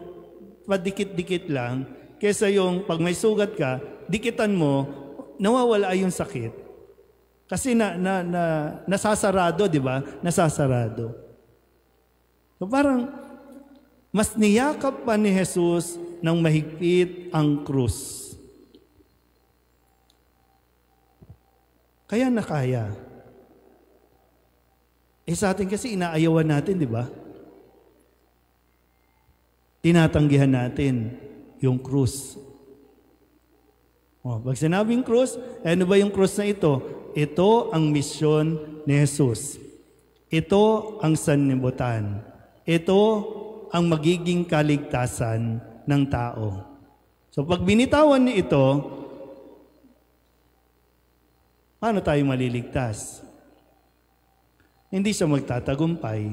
padikit-dikit lang kesa yung pag may sugat ka, dikitan mo, nawawala yung sakit. Kasi nasasarado, di ba? Nasasarado. So parang mas niyakap pa ni Jesus ng mahigpit ang krus. Kaya nakaya. Sa atin kasi inaayawan natin, di ba? Tinatanggihan natin yung krus. Pag sinabing krus, ano ba yung krus na ito? Ito ang misyon ni Jesus. Ito ang sanlibutan. Ito ang magiging kaligtasan ng tao. So pag binitawan niyo ito, paano tayo maliligtas? Hindi siya magtatagumpay.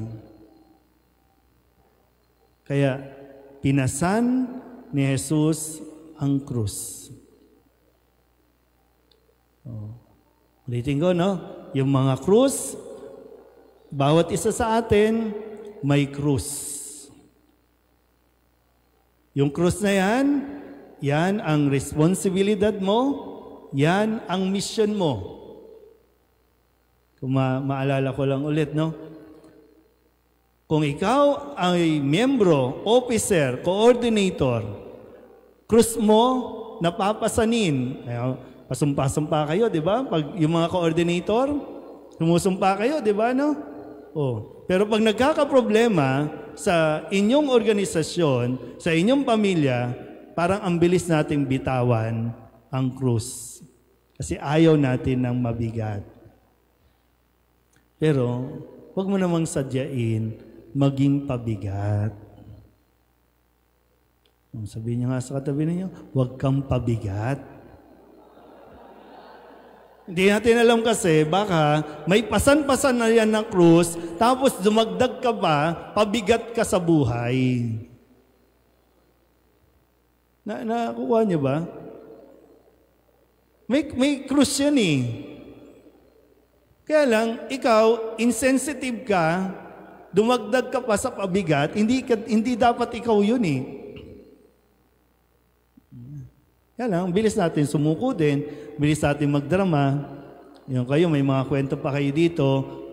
Kaya pinasan ni Jesus ang krus. Ulitin ko, no? Yung mga krus, bawat isa sa atin, may krus. Yung krus na yan ang responsibilidad mo, yan ang mission mo. Kung maalala ko lang ulit, no? Kung ikaw ay miyembro, officer, coordinator, krus mo, napapasanin. Pasumpa-sumpa kayo, di ba? Pag yung mga coordinator, sumusumpa kayo, di ba, no? Pero pag nagkakaproblema sa inyong organisasyon, sa inyong pamilya, parang ang bilis nating bitawan ang krus. Kasi ayaw natin ng mabigat. Pero, huwag mo namang sadyain, maging pabigat. Sabihin niyo nga sa katabi ninyo, huwag kang pabigat. Hindi natin alam kasi, baka may pasan-pasan na yan ng krus, tapos dumagdag ka pa, pabigat ka sa buhay. Nakukuha niyo ba? May krus yan eh. Kaya lang, ikaw, insensitive ka, dumagdag ka pa sa pabigat, hindi dapat ikaw yun eh. Kaya lang, bilis natin sumuko din, bilis natin magdrama. Yung kayo, may mga kwento pa kayo dito,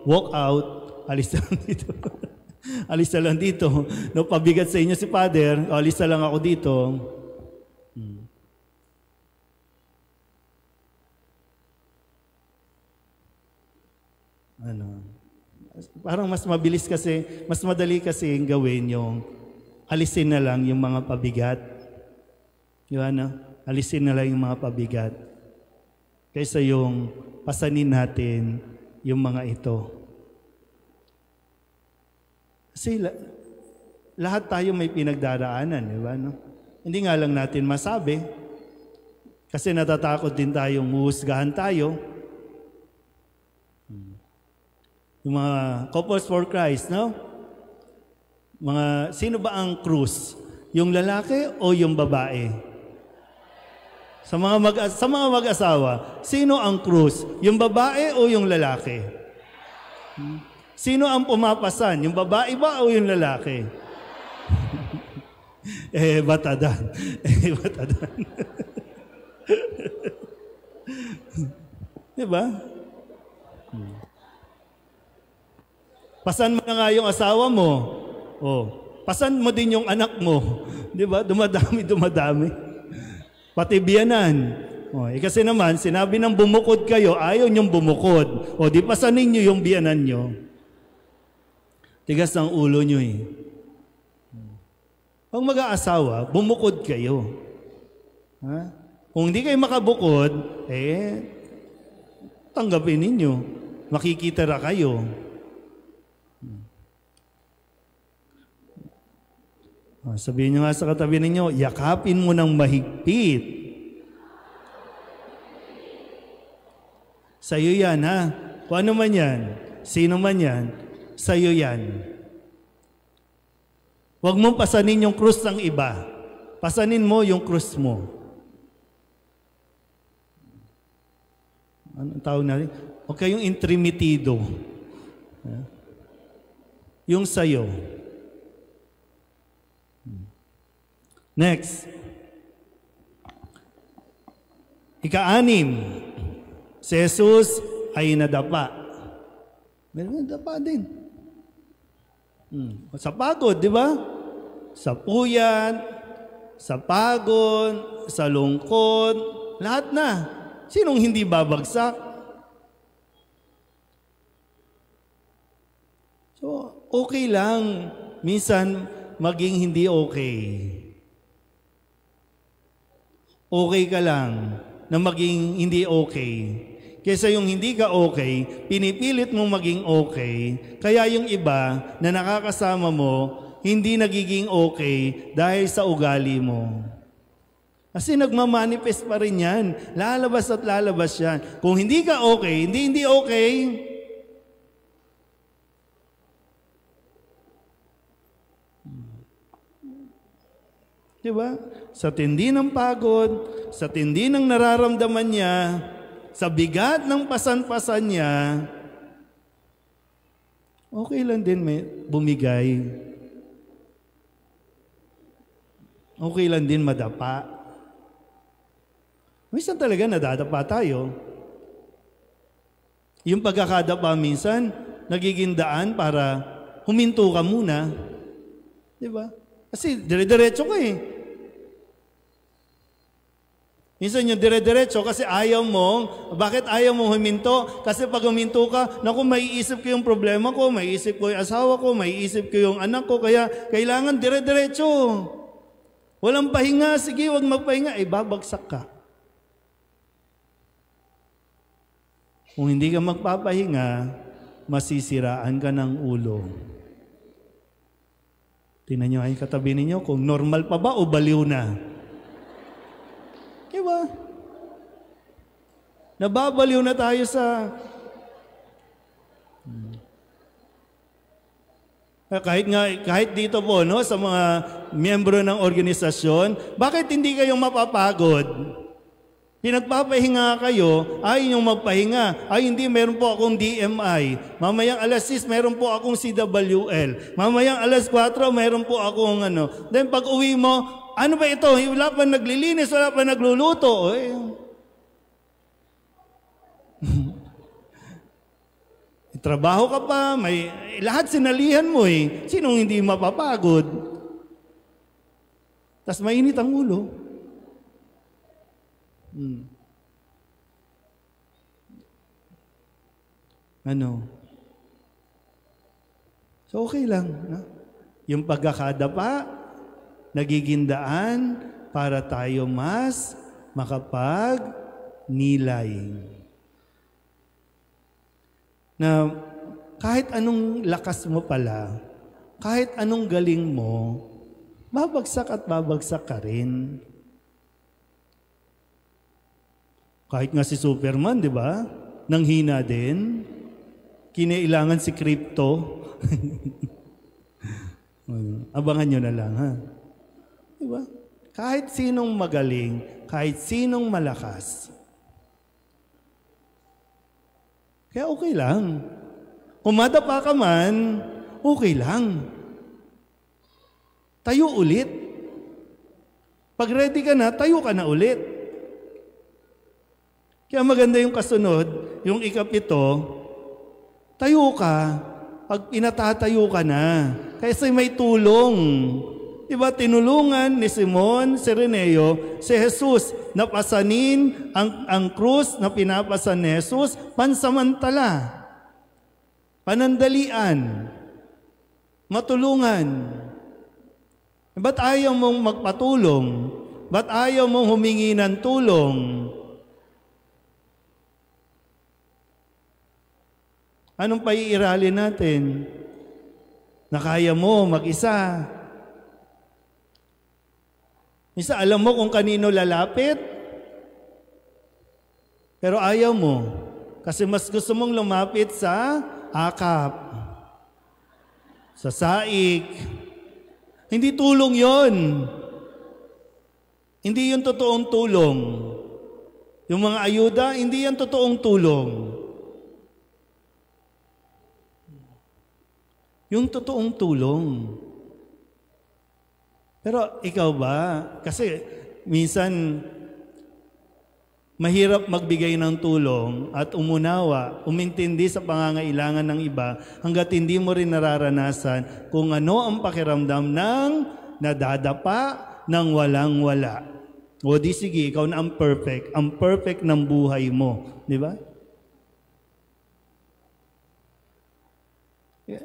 walk out, alis na lang dito. Alis na lang dito. No, pabigat sa inyo si Father, alis na lang ako dito. Parang mas mabilis kasi, mas madali kasi gawin yung alisin na lang yung mga pabigat. Alisin na lang yung mga pabigat. Kaysa yung pasanin natin yung mga ito. Kasi lahat tayo may pinagdaraanan, di ba? No? Hindi nga lang natin masabi. Kasi natatakot din tayong huhusgahan tayo. Yung mga couples for Christ, no? Sino ba ang krus? Yung lalaki o yung babae? Sa mga mag-asawa, sino ang krus? Yung babae o yung lalaki? Sino ang pumapasan? Yung babae ba o yung lalaki? Batadan. Batadan. Diba? Pasan mo na nga yung asawa mo. Pasan mo din yung anak mo. Di ba? Dumadami. Pati biyanan. Kasi naman, sinabi ng bumukod kayo, ayaw niyong bumukod. Di pasanin niyo yung biyanan niyo. Tigas ng ulo niyo eh. Pag mag-aasawa, bumukod kayo. Kung hindi kayo makabukod, tanggapin ninyo. Makikitira kayo. Sabihin nyo nga sa katabi ninyo, yakapin mo ng mahigpit Sa'yo yan, ha? Kung ano man yan, sino man yan, sa'yo yan. Huwag mong pasanin yung krus ng iba. Pasanin mo yung krus mo. Anong tawag natin? Huwag kayong intrimitido. Yung sa'yo. Next. Ika-6, si Jesus ay nadapa. Meron nadapa din. Sa pagod, di ba? Sa puyat, sa pagod, sa lungkot, lahat na. Sinong hindi babagsak? So, okay lang. Minsan, maging hindi okay. Okay ka lang na maging hindi okay. Kesa yung hindi ka okay, pinipilit mong maging okay, kaya yung iba na nakakasama mo, hindi nagiging okay dahil sa ugali mo. Kasi nagmamanifest pa rin yan. Lalabas at lalabas yan. Kung hindi ka okay, hindi okay. Diba? Sa tindi ng pagod, sa tindi ng nararamdaman niya, sa bigat ng pasan-pasan niya, okay lang din may bumigay. Okay lang din madapa. Minsan talaga nadadapa tayo. Yung pagkakadapa minsan, nagiging daan para huminto ka muna. Diba? Kasi dire-diretso ka eh. Minsan yung dire-diretso kasi ayaw mo. Bakit ayaw mo huminto? Kasi pag huminto ka, naku, maiisip ko yung problema ko, maiisip ko yung asawa ko, maiisip ko yung anak ko, kaya kailangan dire-diretso. Walang pahinga, sige, wag magpahinga, babagsak ka. Kung hindi ka magpapahinga, masisiraan ka ng ulo. Tingnan nyo ay katabi ninyo kung normal pa ba o baliw na. Diba? Nababaliw na tayo sa... Kahit dito po, no, sa mga miyembro ng organisasyon, bakit hindi kayo mapapagod? Pinagpapahinga kayo, ay yung magpahinga. Ay hindi, meron po akong DMI. Mamayang alas 6, meron po akong CWL. Mamayang alas 4, meron po akong ano. Then pag uwi mo, ano ba ito? Wala pa naglilinis, wala pa nagluluto. Trabaho ka pa, may lahat sinalihan mo eh. Sinong hindi mapapagod? Tas mainit ang ulo. Ano? So okay lang. No? Yung pagkakadapa, nagiging daan para tayo mas makapag-nilay. Na kahit anong lakas mo pala, kahit anong galing mo, babagsak at babagsak ka rin. Kahit nga si Superman, di ba? Nanghina din. Kinailangan si Crypto. Abangan nyo na lang, ha? Di ba? Kahit sinong magaling, kahit sinong malakas. Kaya okay lang. Kung madapa ka man, okay lang. Tayo ulit. Pag ready ka na, tayo ka na ulit. Kaya maganda yung kasunod, yung ika-7, tayo ka, pag pinatatayo ka na. Kasi may tulong. Diba, tinulungan ni Simon, si Reneo, si Jesus, napasanin ang krus na pinapasan ni Jesus, pansamantala, panandalian, matulungan. Ba't ayaw mong magpatulong? Ba't ayaw mong humingi ng tulong? Anong paiiralin natin? Na kaya mo mag-isa. Isa, alam mo kung kanino lalapit, pero ayaw mo. Kasi mas gusto mong lumapit sa akap, sa saik. Hindi tulong yon. Hindi yung totoong tulong. Yung mga ayuda, hindi yan totoong tulong. Yung totoong tulong. Pero ikaw ba? Kasi minsan, mahirap magbigay ng tulong at umunawa, umintindi sa pangangailangan ng iba hanggat hindi mo rin nararanasan kung ano ang pakiramdam ng nadadapa ng walang-wala. O di sige, ikaw na ang perfect ng buhay mo. Di ba?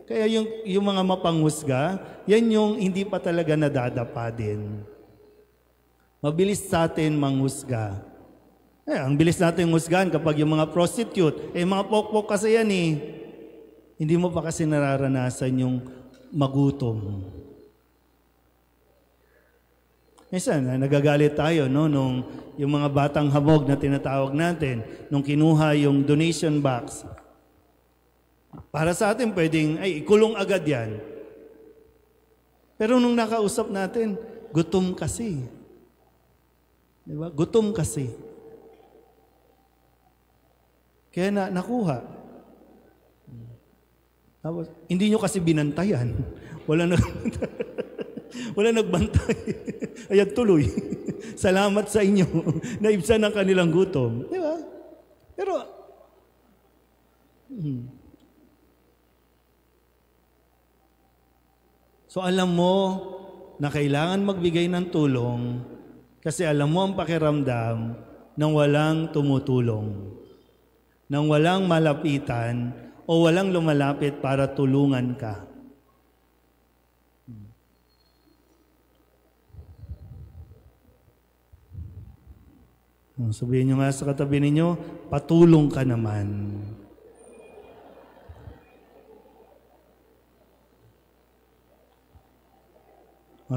Kaya yung mga mapanghusga, yan yung hindi pa talaga nadadapa din. Mabilis sa atin manghusga. Ang bilis natin husgahan kapag yung mga prostitute, mga pokpok kasi yan eh. Hindi mo pa kasi nararanasan yung magutom. Minsan, nagagalit tayo, no? Nung yung mga batang hamog na tinatawag natin, nung kinuha yung donation box. Para sa atin, pwedeng, ikulong agad yan. Pero nung nakausap natin, gutom kasi. Diba? Gutom kasi. Kaya nakuha. Tapos, hindi nyo kasi binantayan. Wala nagbantay. Ayan, tuloy. Salamat sa inyo. Naibsan ang kanilang gutom. Di ba? Pero, so alam mo na kailangan magbigay ng tulong kasi alam mo ang pakiramdam ng walang tumutulong. Nang walang malapitan o walang lumalapit para tulungan ka. Sabihin nyo nga sa katabi ninyo, patulong ka naman.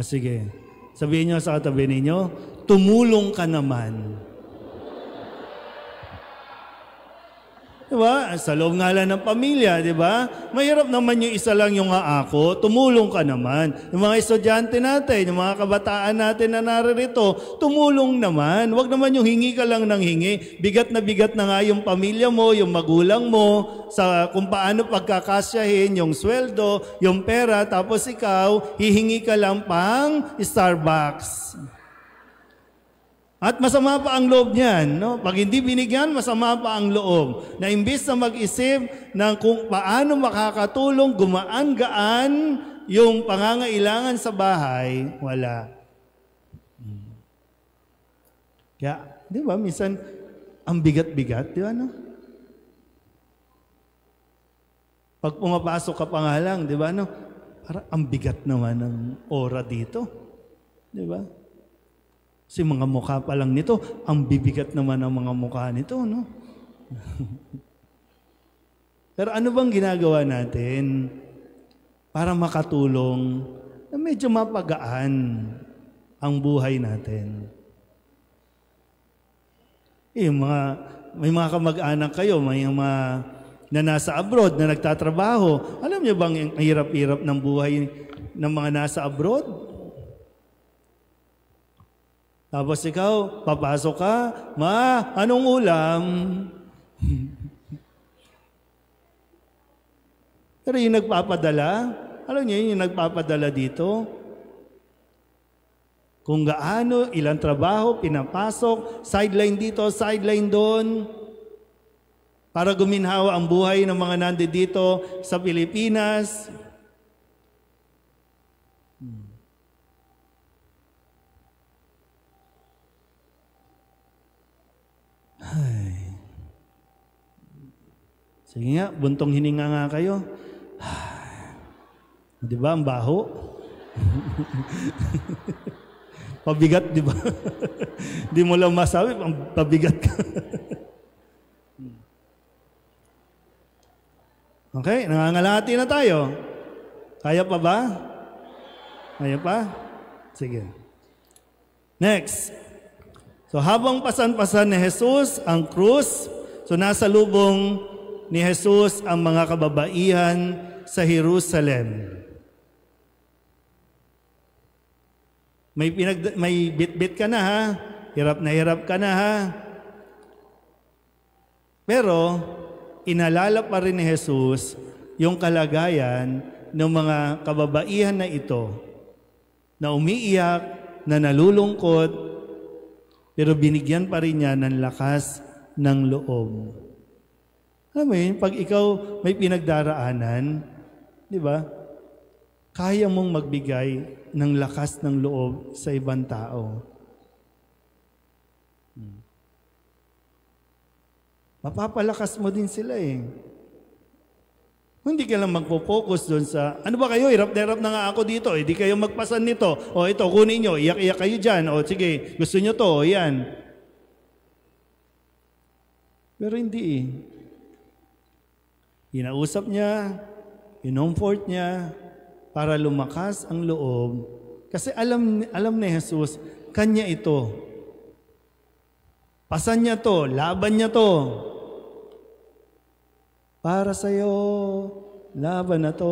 Sige. Sabihin nyo sa katabi ninyo, tumulong ka naman. Diba? Sa loob nga lang ng pamilya, diba? Mahirap naman yung isa lang yung ako, tumulong ka naman. Yung mga estudyante natin, yung mga kabataan natin na naririto, tumulong naman. Huwag naman yung hingi ka lang ng hingi. Bigat na nga yung pamilya mo, yung magulang mo, sa kung paano pagkakasyahin, yung sweldo, yung pera, tapos ikaw, hihingi ka lang pang Starbucks. At masama pa ang loob niyan. No? Pag hindi binigyan, masama pa ang loob. Na imbis na mag-isip ng kung paano makakatulong, gumaan-gaan yung pangangailangan sa bahay, wala. Kaya, di ba, minsan, ang bigat-bigat, di ba, no? Pag pumapasok ka pa nga lang, di ba, no? Parang ang bigat naman ng aura dito. Di ba? Kasi mga mukha pa lang nito, ang bibigat naman ang mga mukha nito, no? Pero ano bang ginagawa natin para makatulong na medyo mapagaan ang buhay natin? May mga kamag-anak kayo, may mga na nasa abroad, na nagtatrabaho. Alam niyo bang ang hirap-hirap ng buhay ng mga nasa abroad? Tapos ikaw, papasok ka, Ma, anong ulam? Pero yung nagpapadala, alam niyo yung nagpapadala dito, kung gaano, ilang trabaho, pinapasok, sideline dito, sideline doon, para guminhawa ang buhay ng mga nandito sa Pilipinas. Ay. Sige nga, buntong hininga nga kayo. Di ba, ang baho? Pabigat, di ba? Di mo lang masabi, pabigat ka. Okay, nangangalati na tayo. Kaya pa ba? Kaya pa? Sige. Next. So habang pasan-pasan ni Jesus ang krus, So nasa lubong ni Jesus ang mga kababaihan sa Jerusalem. May bit-bit ka na ha. Hirap ka na ha. Pero, inalala pa rin ni Jesus yung kalagayan ng mga kababaihan na ito na umiiyak, na nalulungkot, pero binigyan pa rin niya ng lakas ng loob. Alam mo yun, pag ikaw may pinagdaraanan, di ba, kaya mong magbigay ng lakas ng loob sa ibang tao. Mapapalakas mo din sila eh. Hindi ka lang magpo-focus doon sa, ano ba kayo, hirap na nga ako dito, di kayo magpasan nito, o ito, kunin nyo, iyak-iyak kayo dyan, o sige, gusto nyo to, o yan. Pero hindi eh. Inausap niya, inomfort niya, para lumakas ang loob. Kasi alam ni Jesus, kanya ito. Pasan niya to, laban niya to. Para sa'yo, laban na to.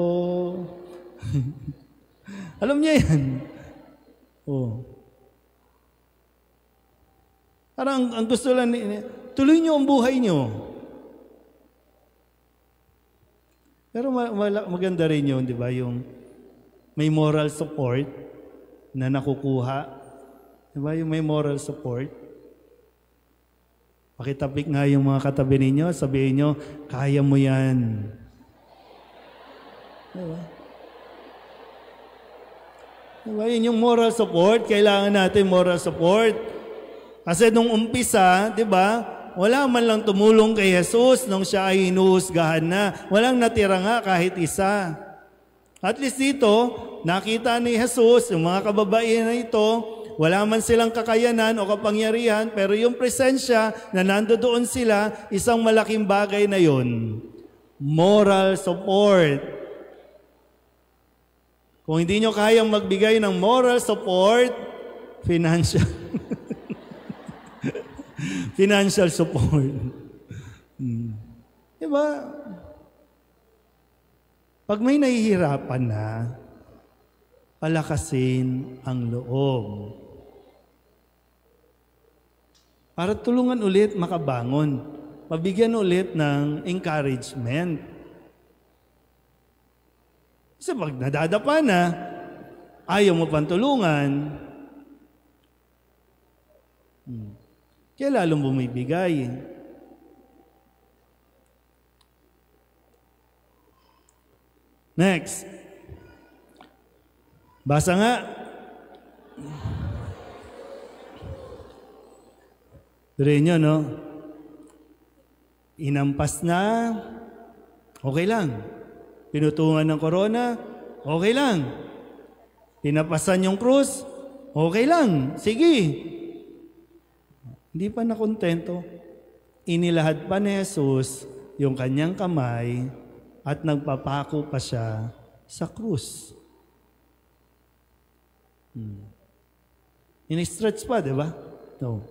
Alam niya yan. Oh. Parang ang gusto lang, tuloy niyo ang buhay niyo. Pero maganda rin yun, di ba? Yung may moral support na nakukuha. Di ba? Yung may moral support. Pakitapik nga yung mga katabi ninyo, sabihin nyo, kaya mo yan. Diba? Diba? Yun yung moral support, kailangan natin moral support. Kasi nung umpisa, di ba, wala man lang tumulong kay Jesus nung siya ay hinuhusgahan na. Walang natira nga kahit isa. At least dito, nakita ni Jesus, yung mga kababaihan na ito, wala man silang kakayanan o kapangyarihan, pero yung presensya na nandoon sila, isang malaking bagay na yun. Moral support. Kung hindi nyo kayang magbigay ng moral support, financial. Financial support. Diba? Pag may nahihirapan na, palakasin ang loob. Para tulungan ulit makabangon. Mabigyan ulit ng encouragement. Kasi pag nadadapa na, ayaw mo pang tulungan, kaya lalong bumibigay. Next. Basa nga. Tuloy nyo, no? Inampas na, okay lang. Pinutungan ng korona, okay lang. Pinapasan yung krus, okay lang. Sige. Hindi pa nakontento. Inilahad pa ni Jesus yung kanyang kamay at nagpapako pa siya sa krus. In-stretch pa, di ba? No.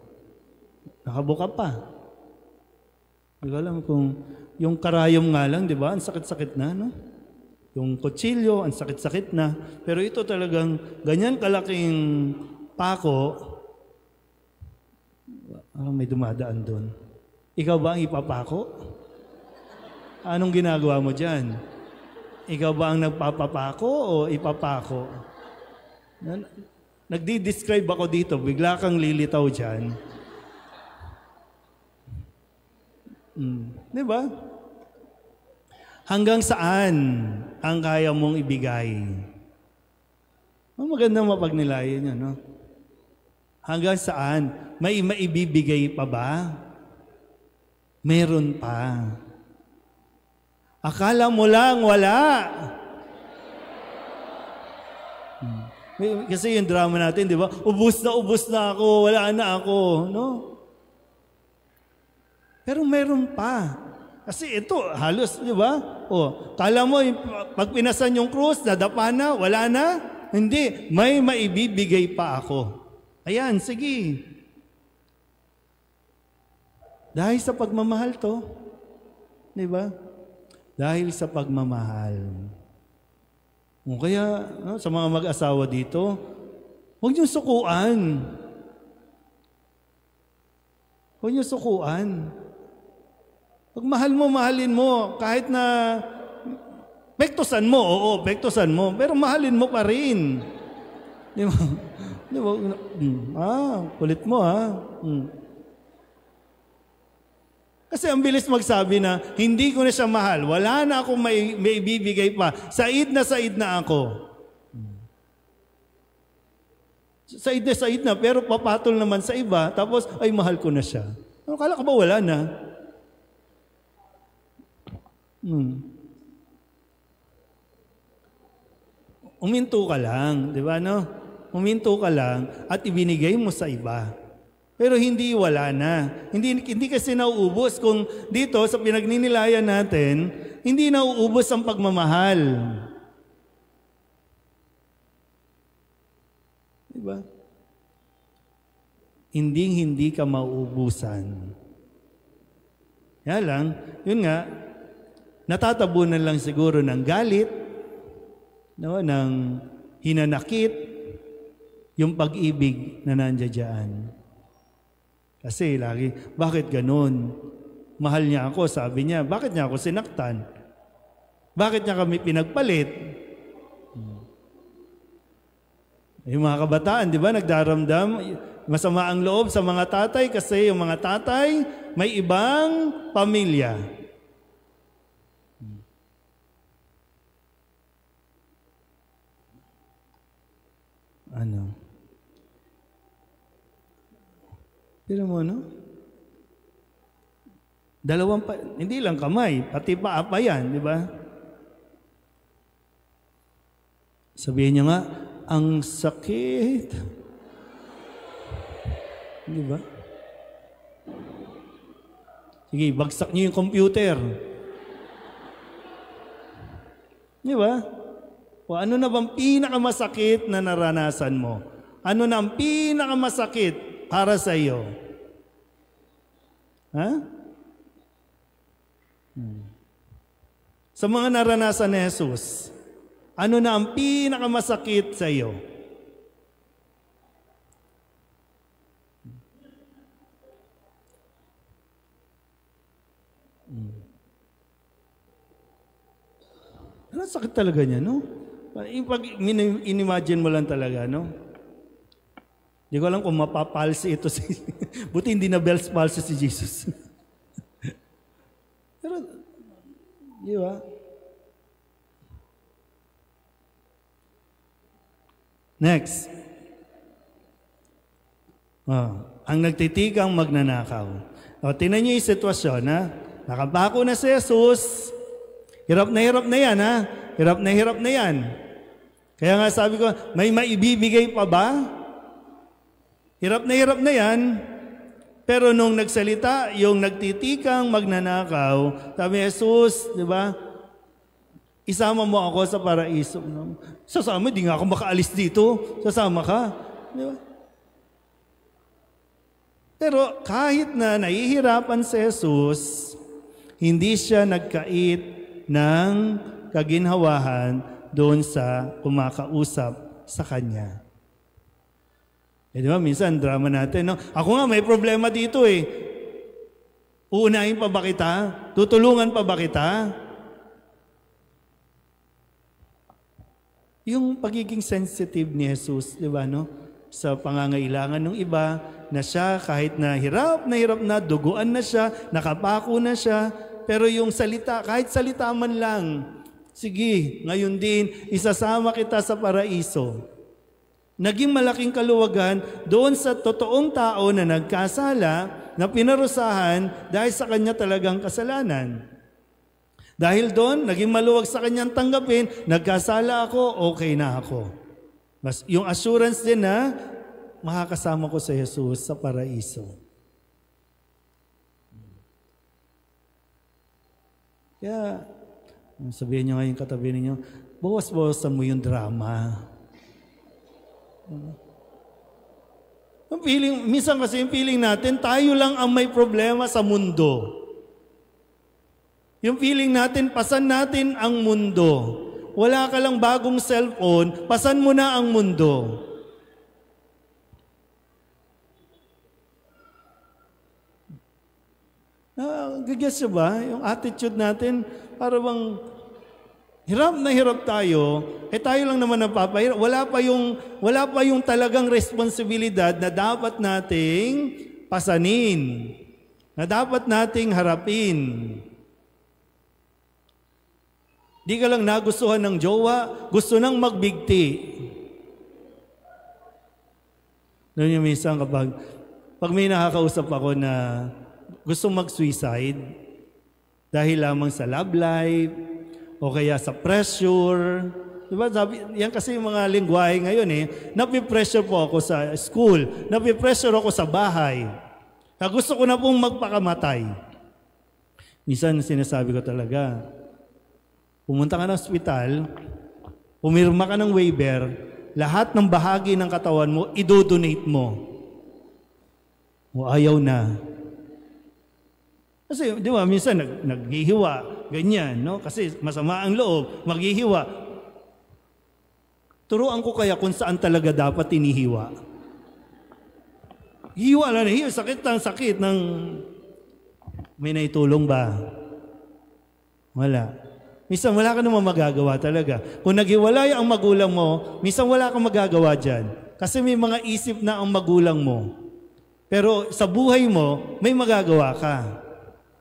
Nakabuka pa. Hindi ko alam kung yung karayom nga lang, di ba? Ang sakit-sakit na, no? Yung kutsilyo, ang sakit-sakit na. Pero ito talagang ganyan kalaking pako, may dumadaan doon. Ikaw ba ang ipapako? Anong ginagawa mo dyan? Ikaw ba ang nagpapapako o ipapako? Nagdi-describe ako dito, bigla kang lilitaw dyan. Di ba? Hanggang saan ang kaya mong ibigay? Maganda mapagnilayan yun, no? Hanggang saan? May maibibigay pa ba? Meron pa. Akala mo lang wala. Kasi yung drama natin, di ba? Ubus na ako, wala na ako, no? Pero meron pa. Kasi ito, halos, di ba? O, kala mo, pag pinasan yung krus, nadapa na, wala na? Hindi, may maibibigay pa ako. Ayan, sige. Dahil sa pagmamahal to. Di ba? Dahil sa pagmamahal. O kaya, no, sa mga mag-asawa dito, huwag niyong sukuan. Huwag niyong sukuan. Pag mahal mo, mahalin mo. Kahit na pektosan mo, oo, pektosan mo. Pero mahalin mo pa rin. Di ba? Di ba? Kulit mo ha. Kasi ang bilis magsabi na, hindi ko na siya mahal. Wala na akong may ibibigay pa. Said na ako. Said na, pero papatol naman sa iba. Tapos, ay mahal ko na siya. Kala ka ba wala na? Uminto ka lang, di ba no? Uminto ka lang at ibinigay mo sa iba. Pero hindi wala na. Hindi kasi nauubos kung dito sa pinagninilayan natin, hindi nauubos ang pagmamahal. Di ba? Hindi ka mauubusan. Kaya lang, yun nga, natatabunan lang siguro ng galit, no, ng hinanakit, yung pag-ibig na nandiyan. Kasi lagi, bakit ganun? Mahal niya ako, sabi niya. Bakit niya ako sinaktan? Bakit niya kami pinagpalit? Yung mga kabataan, di ba, nagdaramdam, masama ang loob sa mga tatay kasi yung mga tatay may ibang pamilya. Ano? Pero mo, no? Hindi lang kamay, pati paa pa yan, di ba? Sabihin niyo nga, ang sakit. Di ba? Sige, bagsak niyo yung computer. Di ba? O ano na bang pinakamasakit na naranasan mo? Ano na ang pinakamasakit para sa iyo? Ha? Sa mga naranasan ni Jesus, ano na ang pinakamasakit sa iyo? Ano sakit talaga niya, no? Pag in-imagine mo lang talaga, no? Hindi ko alam kung mapapalsi ito si... Buti hindi na Bell's palsy si Jesus. Pero, di ba? Next. Ang nagtitikang magnanakaw. Tingnan niyo yung sitwasyon, ha? Nakapako na si Jesus. Hirap na yan, ha? Hirap na yan. Kaya nga sabi ko, may maibibigay pa ba? Hirap na yan. Pero nung nagsalita, yung nagtitikang magnanakaw, sabi Jesus, di ba? Isama mo ako sa paraiso. Sasama, di nga ako makaalis dito. Sasama ka. Di ba? Pero kahit na nahihirapan si Jesus, hindi siya nagkait ng kaginhawahan doon sa kumakausap sa kanya. Di ba? Minsan, drama natin, no? Ako nga, may problema dito eh. Uunahin pa ba kita? Tutulungan pa ba kita? Yung pagiging sensitive ni Jesus, di ba, no? Sa pangangailangan ng iba, na siya kahit na hirap na, duguan na siya, nakapako na siya, pero yung salita, kahit salita man lang, sige, ngayon din, isasama kita sa paraiso. Naging malaking kaluwagan doon sa totoong tao na nagkasala, na pinarusahan dahil sa kanya talagang kasalanan. Dahil doon, naging maluwag sa kanyang tanggapin, nagkasala ako, okay na ako. Mas yung assurance din na makakasama ko sa Jesus sa paraiso. Kaya, sabihin nyo ngayon katabi ninyo, bawas-bawasan mo yung drama. Minsan kasi yung feeling natin, tayo lang ang may problema sa mundo. Yung feeling natin, pasan natin ang mundo. Wala ka lang bagong cellphone, pasan mo na ang mundo. Gagets nyo ba? Yung attitude natin, para bang hirap na hirap tayo, tayo lang naman napapahirap. Wala pa yung talagang responsibilidad na dapat nating pasanin, na dapat nating harapin. Di ka lang nagustuhan ng jowa, gusto nang magbigti. Noon yung minsan pag may nakakausap ako na gusto mag-suicide dahil lamang sa love life o kaya sa pressure. Diba? Yan kasi yung mga lingwahe ngayon Napipressure po ako sa school. Napipressure ako sa bahay. Gusto ko na pong magpakamatay. Minsan sinasabi ko talaga, pumunta ka ng ospital, pumirma ka ng waiver, lahat ng bahagi ng katawan mo, idodonate mo. O ayaw na. Kasi, di ba, minsan naghihiwa, ganyan, no? Kasi masama ang loob, maghihiwa. Turuan ko kaya kung saan talaga dapat tinihiwa. Hiwa na hiwa, sakit ng... May naitulong ba? Wala. Minsan wala ka naman magagawa talaga. Kung naghiwalay ang magulang mo, minsan wala kang magagawa dyan. Kasi may mga isip na ang magulang mo. Pero sa buhay mo, may magagawa ka.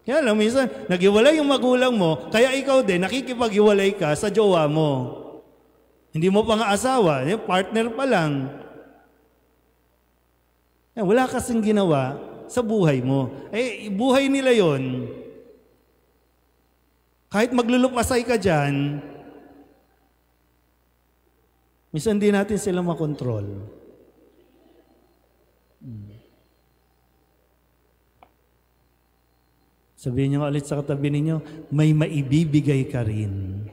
Kaya lang, minsan, naghiwalay yung magulang mo, kaya ikaw din, nakikipaghiwalay ka sa jowa mo. Hindi mo pa nga asawa, partner pa lang. Wala kasing ginawa sa buhay mo. Buhay nila yon. Kahit maglulupasay ka dyan, minsan di natin sila makontrol. Sabihin niyo ulit sa katabi ninyo, may maibibigay ka rin.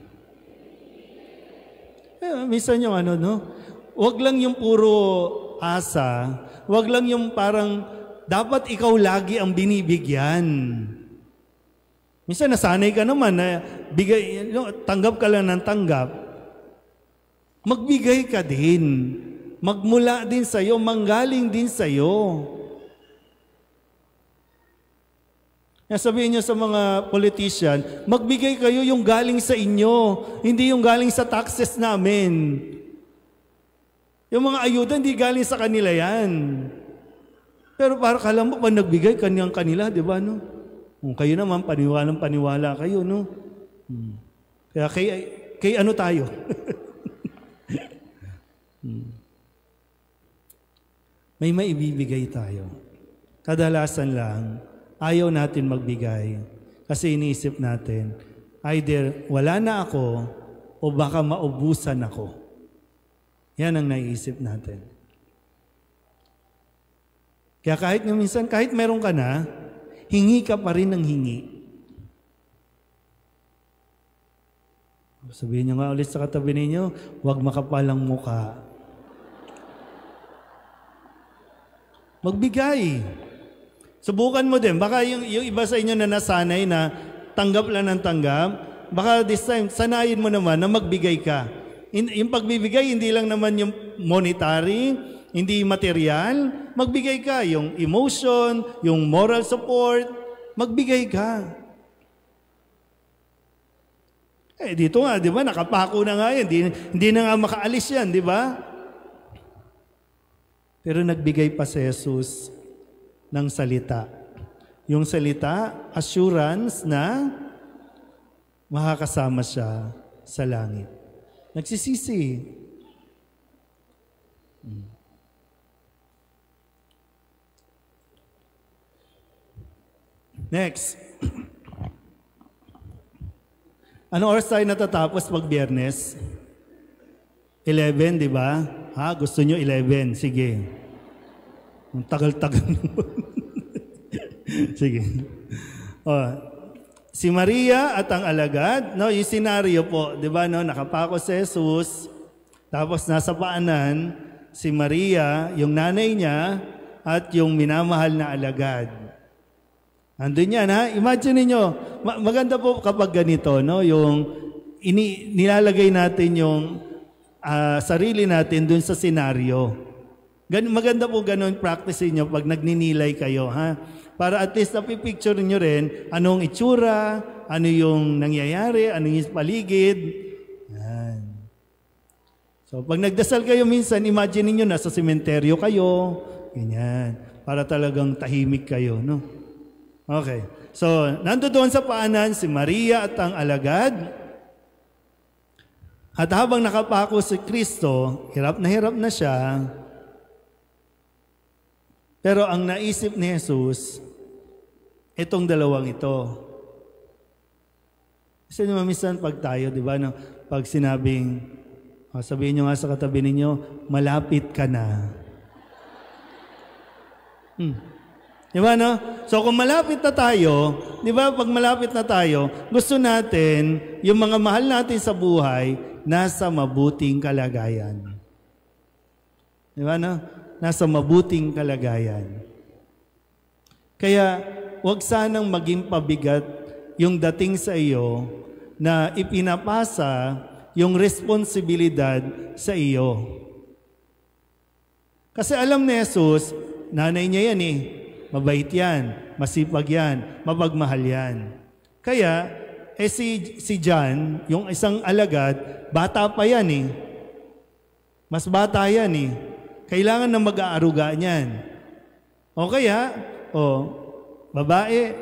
Minsan yung wag lang yung puro asa, wag lang yung parang dapat ikaw lagi ang binibigyan. Minsan nasanay ka naman na tanggap ka lang ng tanggap. Magbigay ka din. Magmula din sa'yo, manggaling din sa'yo. Sabihin niyo sa mga politician, magbigay kayo yung galing sa inyo, hindi yung galing sa taxes namin. Yung mga ayuda, hindi galing sa kanila yan. Pero para kala mo, pag nagbigay, kanila, di ba, no? Kayo naman, paniwala kayo, no? Kaya kay ano tayo? May maibibigay tayo. Kadalasan lang, ayaw natin magbigay kasi iniisip natin, either wala na ako o baka maubusan ako. Yan ang naiisip natin. Kaya kahit meron ka na, hingi ka pa rin ng hingi. Sabihin niyo nga ulit sa katabi ninyo, huwag makapalang muka. Magbigay. Subukan mo din. Baka yung iba sa inyo na nasanay na tanggap lang ng tanggap, baka this time, sanayin mo naman na magbigay ka. Yung pagbibigay, hindi lang naman yung monetary, hindi material. Magbigay ka. Yung emotion, yung moral support, magbigay ka. Dito nga, di ba, nakapako na nga yan. Hindi na nga makaalis yan, di ba? Pero nagbigay pa si Jesus ng salita. Yung salita, assurance na makakasama siya sa langit. Nagsisisi. Next. Anong oras tayo natatapos pag Biyernes? 11, di ba? Gusto nyo 11? Sige. Ang tagal-tagal naman. Sige. Si Maria at ang alagad, no, yung senaryo po, di ba, no, nakapako si Jesus, tapos nasa paanan, si Maria, yung nanay niya, at yung minamahal na alagad. Andun yan, ha? Imagine niyo, maganda po kapag ganito, no? Yung nilalagay natin yung sarili natin dun sa senaryo. Maganda po ganun practice niyo pag nagninilay kayo, ha? Para at least napipicture niyo rin anong itsura, ano yung nangyayari, ano yung paligid. Yan. So, pag nagdasal kayo minsan, imagine niyo nasa sementeryo kayo, ganyan, para talagang tahimik kayo, no? Okay. So, nandoon sa paanan si Maria at ang alagad. At habang nakapako si Kristo, hirap na siya. Pero ang naisip ni Jesus, itong dalawang ito. Kasi naman minsan pag tayo, di ba, no, pag sinabing, sabihin nyo nga sa katabi ninyo, malapit ka na. Di ba, no? So kung malapit na tayo, di ba, pag malapit na tayo, gusto natin, yung mga mahal natin sa buhay, nasa mabuting kalagayan. Di ba, no? Nasa mabuting kalagayan. Kaya, huwag sanang maging pabigat yung dating sa iyo na ipinapasa yung responsibilidad sa iyo. Kasi alam ni Jesus, nanay niya yan eh. Mabait yan, masipag yan, mapagmahal yan. Kaya, si John, yung isang alagad, bata pa yan eh. Mas bata yan eh. Kailangan na mag-aaruga niyan. O kaya, babae,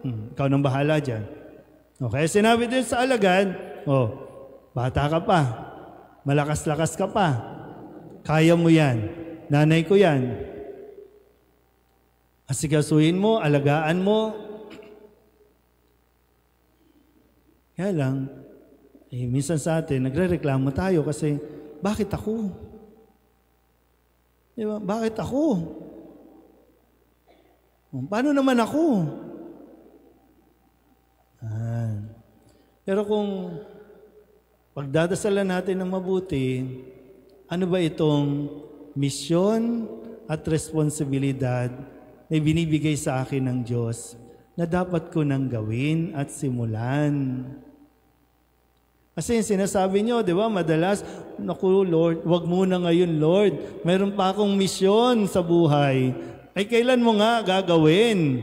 ikaw nang bahala dyan. Okay, sinabi din sa alagad, bata ka pa, malakas-lakas ka pa, kaya mo yan, nanay ko yan. Asikasuhin mo, alagaan mo. Kaya lang, minsan sa atin, nagre-reklamo tayo kasi, bakit ako? Diba? Bakit ako? Paano naman ako? Pero kung pagdadasalan natin ng mabuti, ano ba itong misyon at responsibilidad na binibigay sa akin ng Diyos na dapat ko nang gawin at simulan? Kasi sinasabi nyo, di ba, madalas, naku Lord, wag muna ngayon Lord, mayroon pa akong misyon sa buhay. Ay kailan mo nga gagawin?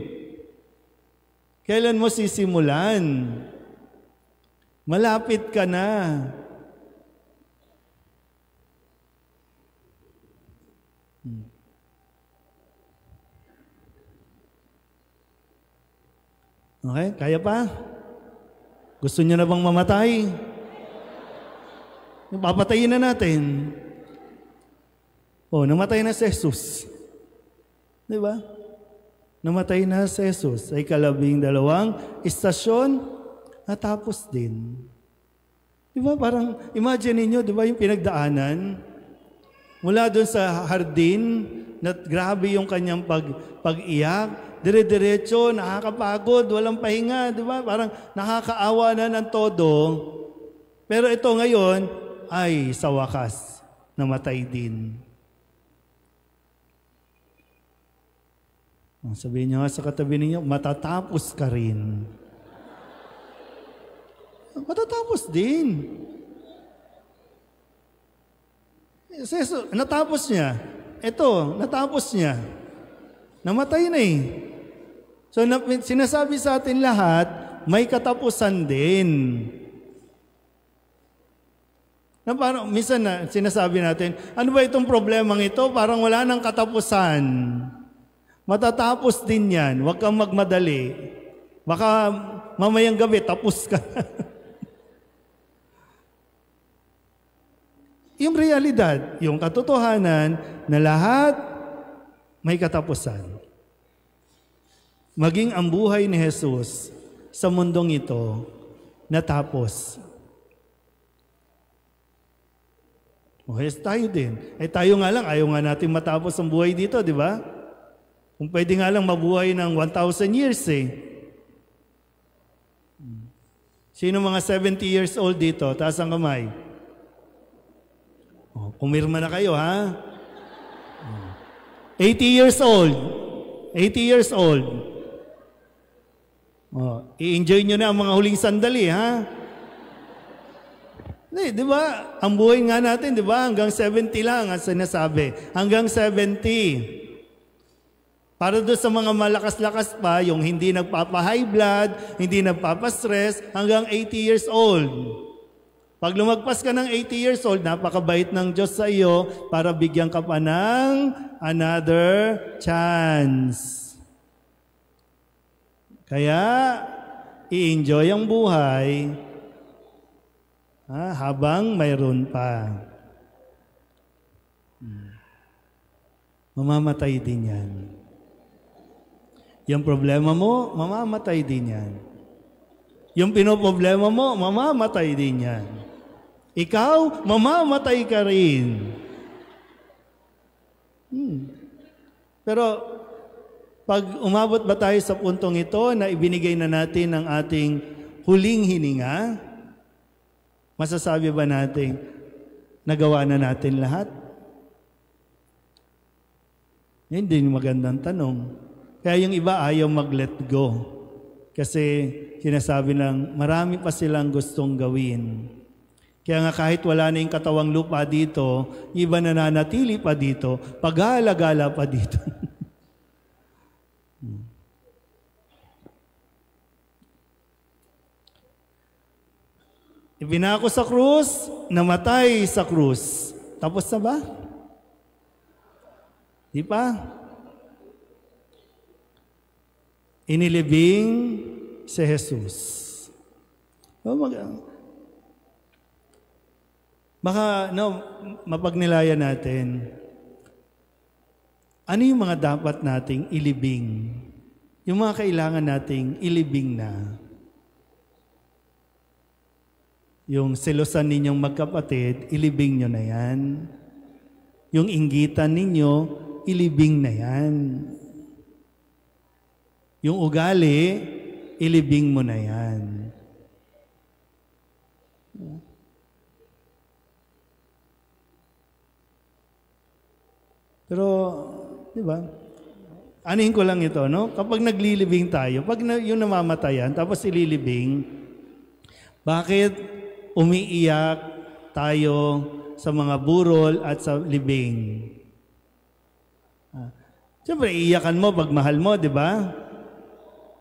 Kailan mo sisimulan? Malapit ka na. Okay, kaya pa? Gusto niyo na bang mamatay? Papatayin na natin. Namatay na si Jesus. Di ba? Namatay na si Jesus. Ay 12 istasyon, natapos din. Di ba? Parang, imagine niyo, di ba yung pinagdaanan? Mula doon sa hardin, na grabe yung kanyang pag-iyak, dire-diretso, nakakapagod, walang pahinga, di ba? Parang nakakaawa na ng todo. Pero ito ngayon, ay sa wakas, namatay din. Sabihin niyo nga sa katabi ninyo, matatapos ka rin. Matatapos din. Natapos niya. Ito, natapos niya. Namatay na eh. So, sinasabi sa atin lahat, may katapusan din. Na parang, minsan na sinasabi natin, ano ba itong problemang ito? Parang wala nang katapusan. Matatapos din yan. Huwag kang magmadali. Baka mamayang gabi, tapos ka. Yung realidad, yung katotohanan na lahat may katapusan. Maging ang buhay ni Jesus sa mundong ito natapos. Okay, tayo din. Tayo nga lang, ayaw nga natin matapos ang buhay dito, di ba? Kung pwede nga lang mabuhay ng 1,000 years eh. Sino mga 70 years old dito? Taas ang kamay. Pumirma na kayo, ha? 80 years old. 80 years old. Oh, i-enjoy nyo na ang mga huling sandali, ha? Di ba? Ang buhay nga natin, di ba? Hanggang 70 lang ang sinasabi. Hanggang 70. Para doon sa mga malakas-lakas pa, yung hindi nagpapa-high blood, hindi nagpapa-stress, hanggang 80 years old. Pag lumagpas ka ng 80 years old, napakabait ng Diyos sa iyo para bigyan ka pa ng another chance. Kaya, i-enjoy ang buhay habang mayroon pa. Mamamatay din yan. Yung problema mo, mamamatay din yan. Yung pinoproblema mo, mamamatay din yan. Ikaw, mamamatay ka rin. Pero, pag umabot ba tayo sa puntong ito na ibinigay na natin ang ating huling hininga, masasabi ba natin, nagawa na natin lahat? Yan din magandang tanong. Kaya yung iba ayaw mag-let go. Kasi sinasabi lang, marami pa silang gustong gawin. Kaya nga kahit wala na yung katawang lupa dito, iba nananatili pa dito, pag-alagala pa dito. Ibinako sa krus, namatay sa krus. Tapos na ba? Di pa? Inilibing si Jesus. Baka, mapagnilayan natin. Ano yung mga dapat nating ilibing? Yung mga kailangan nating ilibing na. Yung selosan ninyong magkapatid, ilibing nyo na yan. Yung inggitan ninyo, ilibing na yan. Yung ugali, ilibing mo na yan. Pero, di ba? Anihin ko lang ito, no? Kapag naglilibing tayo, pag yung namamatayan, tapos ililibing, bakit umiiyak tayo sa mga burol at sa libing? Siyempre, iiyakan mo pag mahal mo, di ba?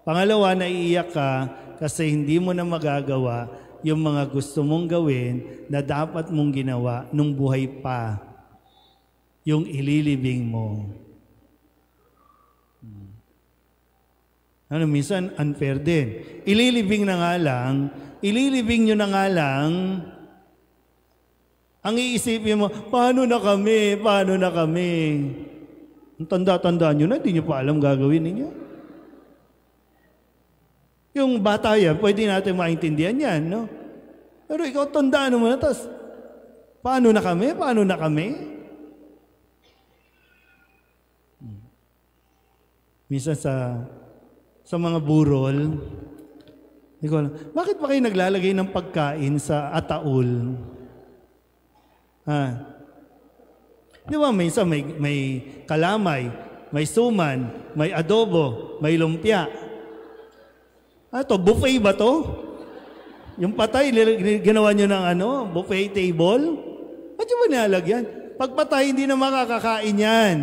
Pangalawa, naiiyak ka kasi hindi mo na magagawa yung mga gusto mong gawin na dapat mong ginawa nung buhay pa. Yung ililibing mo. Minsan unfair din. Ililibing nyo na nga lang, ang iisipin mo, paano na kami? Ang tanda-tandaan nyo na, hindi nyo pa alam gagawin ninyo. Yung bata yan, pwede natin maintindihan yan, no? Pero ikaw, tandaan mo na, tapos, paano na kami? Minsan sa mga burol, bakit pa kayo naglalagay ng pagkain sa ataul? Di ba minsan may kalamay, may suman, may adobo, may lumpia. Buffet ba to? Yung patay, ginawa nyo ng buffet table? Ba't yung ba nilalagyan? Pag patay, hindi na makakakain yan.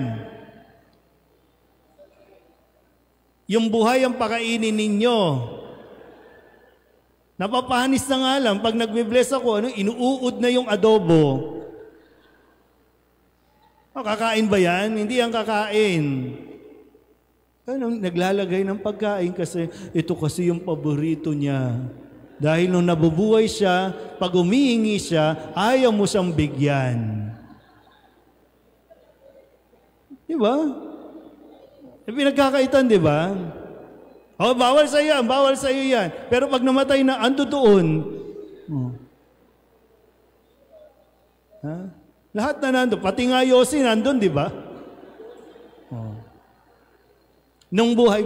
Yung buhay ang pakainin ninyo. Napapahanis na nga lang, pag nagbe-bless ako, inuuod na yung adobo. Kakain ba yan? Hindi ang kakain. Naglalagay ng pagkain kasi ito kasi yung paborito niya. Dahil nung nabubuhay siya, pag humihingi siya, ayaw mo siyang bigyan. Di ba? Pinagkakaitan, di ba? Bawal sa iyo yan. Pero pag namatay na, ando doon. Lahat na nandun. Pati nga Yossi nandun, di ba? Nung buhay,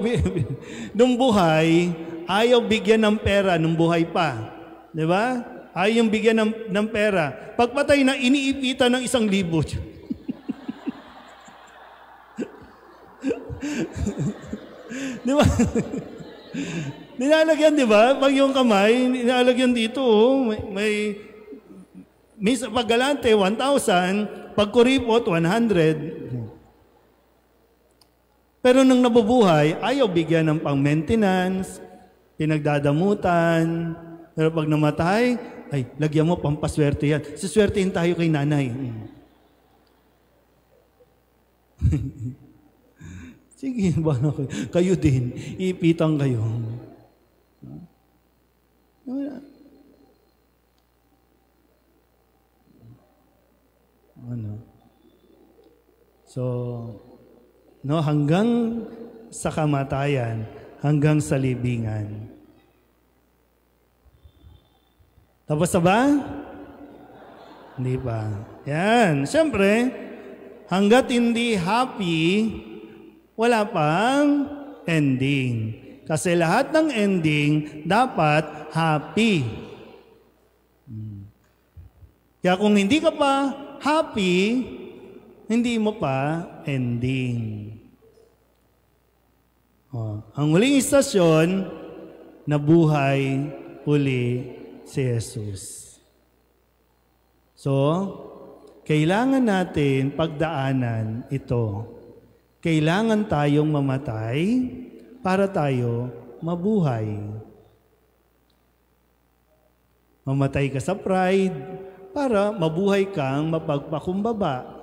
ayaw bigyan ng pera nung buhay pa. Di ba? Ayaw yung bigyan ng pera. Pagpatay na, iniipitan ng 1,000. Di ba? Nilalagyan, di ba? Pag yung kamay, nilalagyan dito, may sa paggalante, 1,000, pag kuripot, 100. Pero nung nabubuhay, ayaw bigyan ng pang-maintenance, pinagdadamutan. Pero pag namatay, ay, lagyan mo pampaswerte yan. Siswertein tayo kay nanay. Sige, bala kayo din. Iipitang kayo. Ano? So, no, hanggang sa kamatayan, hanggang sa libingan. Tapos na ba? Hindi pa. Yan. Siyempre, hanggat hindi happy, wala pang ending. Kasi lahat ng ending dapat happy. Kaya kung hindi ka pa happy, hindi mo pa ending. Ang huling istasyon, nabuhay uli si Jesus. So, kailangan natin pagdaanan ito. Kailangan tayong mamatay para tayo mabuhay. Mamatay ka sa pride para mabuhay kang mapagpakumbaba.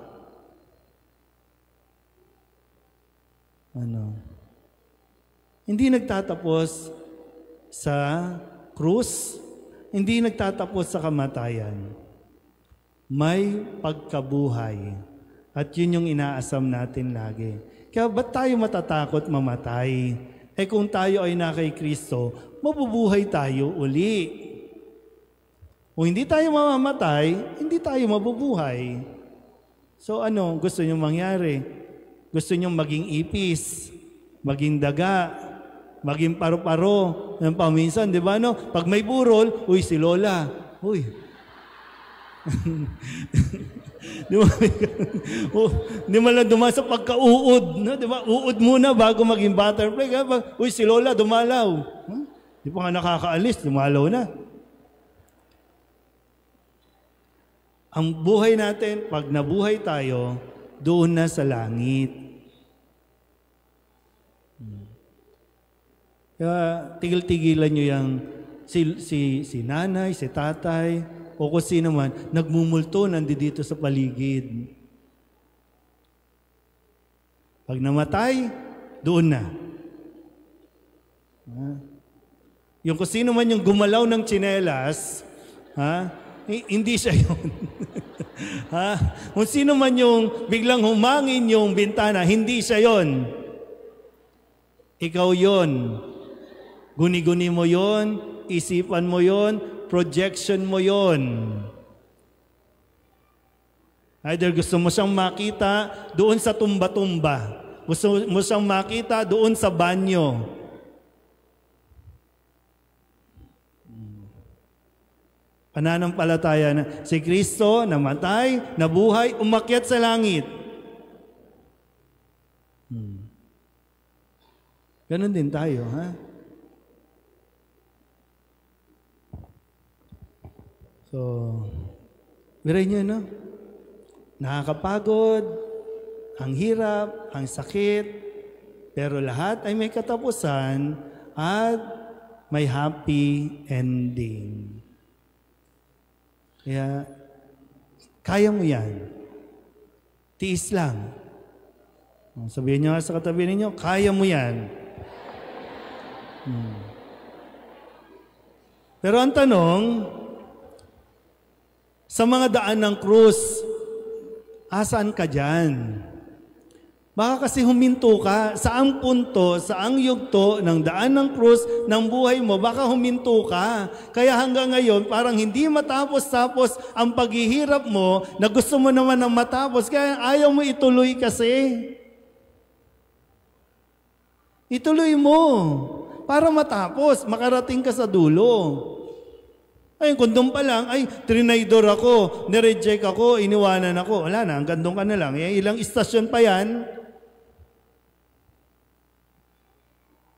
Hindi nagtatapos sa krus, hindi nagtatapos sa kamatayan. May pagkabuhay. At yun yung inaasam natin lagi. Kaya ba't tayo matatakot mamatay? Kung tayo ay na kay Kristo, mabubuhay tayo uli. Kung hindi tayo mamamatay, hindi tayo mabubuhay. So gusto nyo mangyari? Gusto nyo maging ipis, maging daga, maging paru-paro. Yung paminsan, di ba Pag may burol, uy, si Lola. Uy. Di mo lang dumaan sa pagka-uod. Di ba? Uod muna bago maging butterfly. Uy, si Lola, dumalaw. Di pa nga nakakaalis, dumalaw na. Ang buhay natin, pag nabuhay tayo, doon na sa langit. Kaya tigil-tigilan nyo yung si nanay, si tatay, o kung sino man, nagmumulto, nandito sa paligid. Pag namatay, doon na. Yung kung sino man yung gumalaw ng tsinelas, hindi siya yun. Kung sino man yung biglang humangin yung bintana, hindi siya yun. Ikaw yun. Guni-guni mo yun, isipan mo yun, projection mo yun. Either gusto mo siyang makita doon sa tumba-tumba. Gusto mo siyang makita doon sa banyo. Pananampalataya na si Kristo namatay, nabuhay, umakyat sa langit. Ganon din tayo, So, miray nyo, nakakapagod, ang hirap, ang sakit, pero lahat ay may katapusan at may happy ending. Kaya, kaya mo yan. Tiis lang. Sabihin nyo sa katabi ninyo, kaya mo yan. Pero ang tanong, sa mga daan ng krus, asaan ka dyan? Baka kasi huminto ka. Saang punto, saang yugto ng daan ng krus ng buhay mo, baka huminto ka. Kaya hanggang ngayon, parang hindi matapos-tapos ang paghihirap mo na gusto mo naman ng matapos. Kaya ayaw mo ituloy kasi. Ituloy mo para matapos, makarating ka sa dulo. Ay, kung doon pa lang, ay, trinaydor ako, nireject ako, iniwanan ako. Wala na, hanggang doon ka na lang. Ilang istasyon pa yan.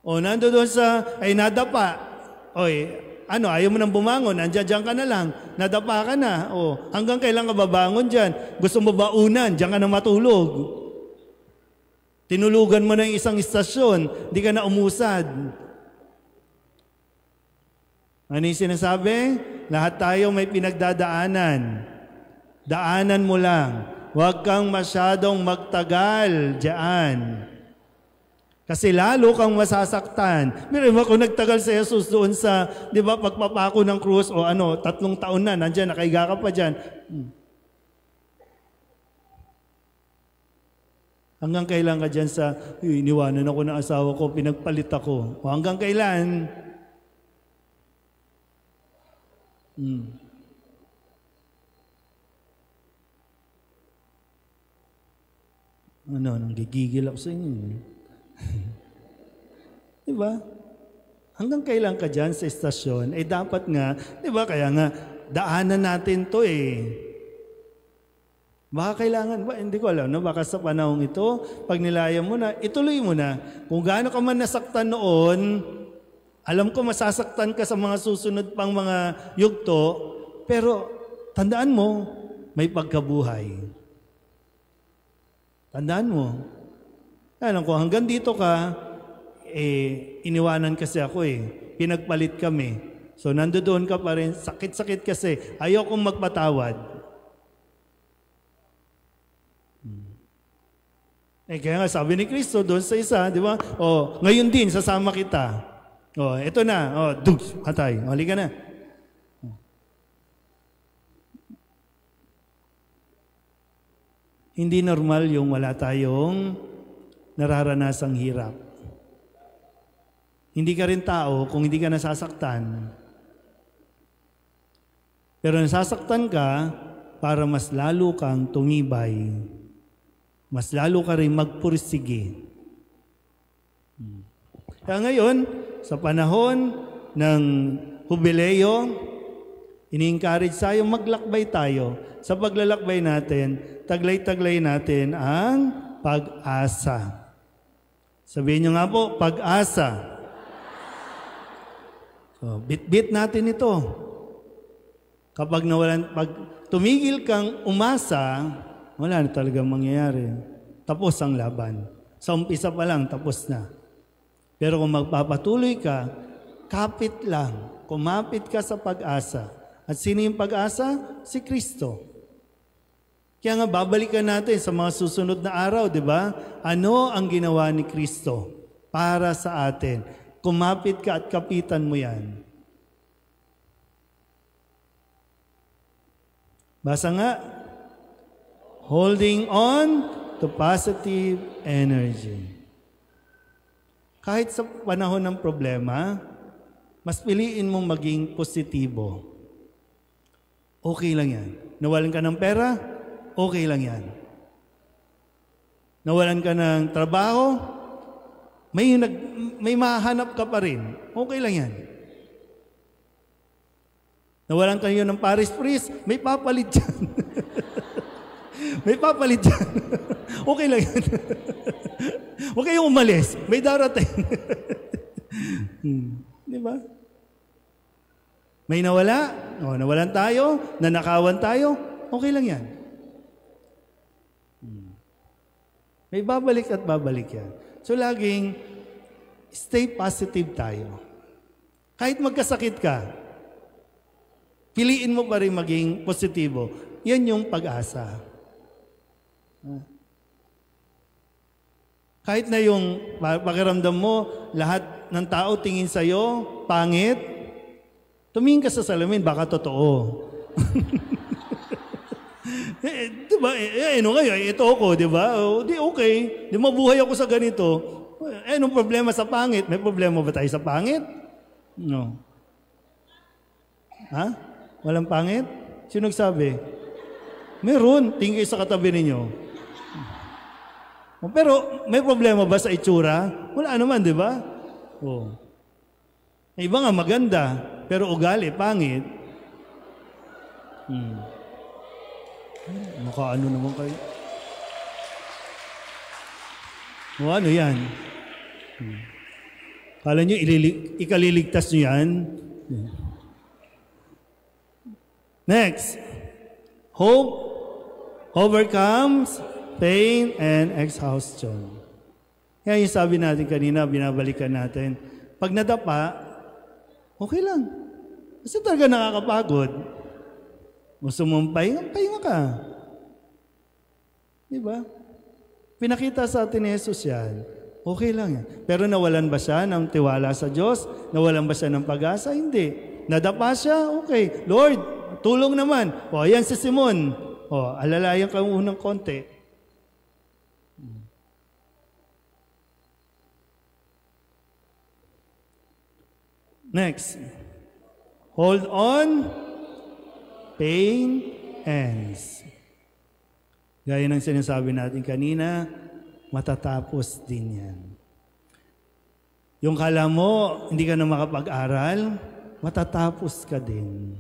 O nando doon sa, ay nadapa. Oy, ayaw mo nang bumangon, diyan ka na lang, nadapa ka na. O, hanggang kailan ka babangon dyan? Gusto mo ba unan? Diyan ka na matulog. Tinulugan mo na yung isang istasyon, di ka na umusad. Ano yung sinasabi? Lahat tayo may pinagdadaanan. Daanan mo lang. Huwag kang masyadong magtagal diyan. Kasi lalo kang masasaktan. Mira mo, kung nagtagal si Jesus doon sa, di ba, pagpapako ng krus, o 3 taon na, nandyan, nakaiga ka pa dyan. Hanggang kailan ka dyan sa, iniwanan ako ng asawa ko, pinagpalit ako. O hanggang kailan? Nanggigigil ako sa inyo. Diba? Hanggang kailan ka dyan sa estasyon, dapat nga, diba, kaya nga, daanan natin to Baka kailangan, hindi ko alam, baka sa panahong ito, pag nilaya mo na, ituloy mo na. Kung gaano ka man nasaktan noon, alam ko masasaktan ka sa mga susunod pang mga yugto, pero tandaan mo, may pagkabuhay. Tandaan mo. Alam ko, hanggang dito ka, iniwanan kasi ako pinagpalit kami. So nandoon ka pa rin, sakit-sakit kasi, ayaw kong magpatawad. Kaya nga sabi ni Kristo doon sa isa, di ba? Ngayon din, sasama kita. Ito na. Dugs, hatay. Halika na. Hindi normal yung wala tayong nararanasang hirap. Hindi ka rin tao kung hindi ka nasasaktan. Pero nasasaktan ka para mas lalo kang tumibay. Mas lalo ka rin magpursige. Kaya ngayon, sa panahon ng Jubileo, ini-encourage tayo, maglakbay tayo. Sa paglalakbay natin, taglay-taglay natin ang pag-asa. Sabihin nyo nga po, pag-asa. So, bit-bit natin ito. Kapag pag tumigil kang umasa, wala na talagang mangyayari. Tapos ang laban. Sa umpisa pa lang, tapos na. Pero kung magpapatuloy ka, kapit lang. Kumapit ka sa pag-asa. At sino yung pag-asa? Si Kristo. Kaya nga babalikan natin sa mga susunod na araw, di ba? Ano ang ginawa ni Kristo para sa atin? Kumapit ka at kapitan mo yan. Basa nga, holding on to positive energy. Kahit sa panahon ng problema, mas piliin mong maging positibo. Okay lang yan. Nawalan ka ng pera, okay lang yan. Nawalan ka ng trabaho, may mahanap ka pa rin. Okay lang yan. Nawalan kayo ng Paris Priest, may papalit dyan. May papalit dyan. Okay lang yan. Huwag kayong umalis. May darating. Di ba? May nawala. Nawalan tayo. Nanakawan tayo. Okay lang yan. May babalik at babalik yan. So laging stay positive tayo. Kahit magkasakit ka, piliin mo pa rin maging positibo. Yan yung pag-asa. Kahit na yung pakiramdam mo, lahat ng tao tingin sa'yo, pangit, tumingin ka sa salamin, baka totoo. Diba? Ano kayo? Ito ako, diba? Di okay. Di mabuhay ako sa ganito. Anong problema sa pangit? May problema ba tayo sa pangit? No. Ha? Walang pangit? Sino nagsabi? Meron. Tingin sa katabi ninyo. Pero may problema ba sa itsura? Wala naman, di ba? Iba nga maganda, pero ugali, pangit. Ano naman kayo? Ano yan? Kala nyo, ikaliligtas nyo yan? Next. Hope overcomes pain and exhaustion. Kaya yung sabi natin kanina, binabalikan natin, pag nadapa, okay lang. Kasi talaga nakakapagod. Gusto mong pahinga ka. Diba? Pinakita sa atin ni Jesus yan. Okay lang yan. Pero nawalan ba siya ng tiwala sa Diyos? Nawalan ba siya ng pag-asa? Hindi. Nadapa siya? Okay. Lord, tulong naman. O, ayan si Simon. O, alalayan ka unang konti. Next. Hold on. Pain ends. Gaya ng sinasabi natin kanina, matatapos din yan. Yung kala mo, hindi ka na makapag-aral, matatapos ka din.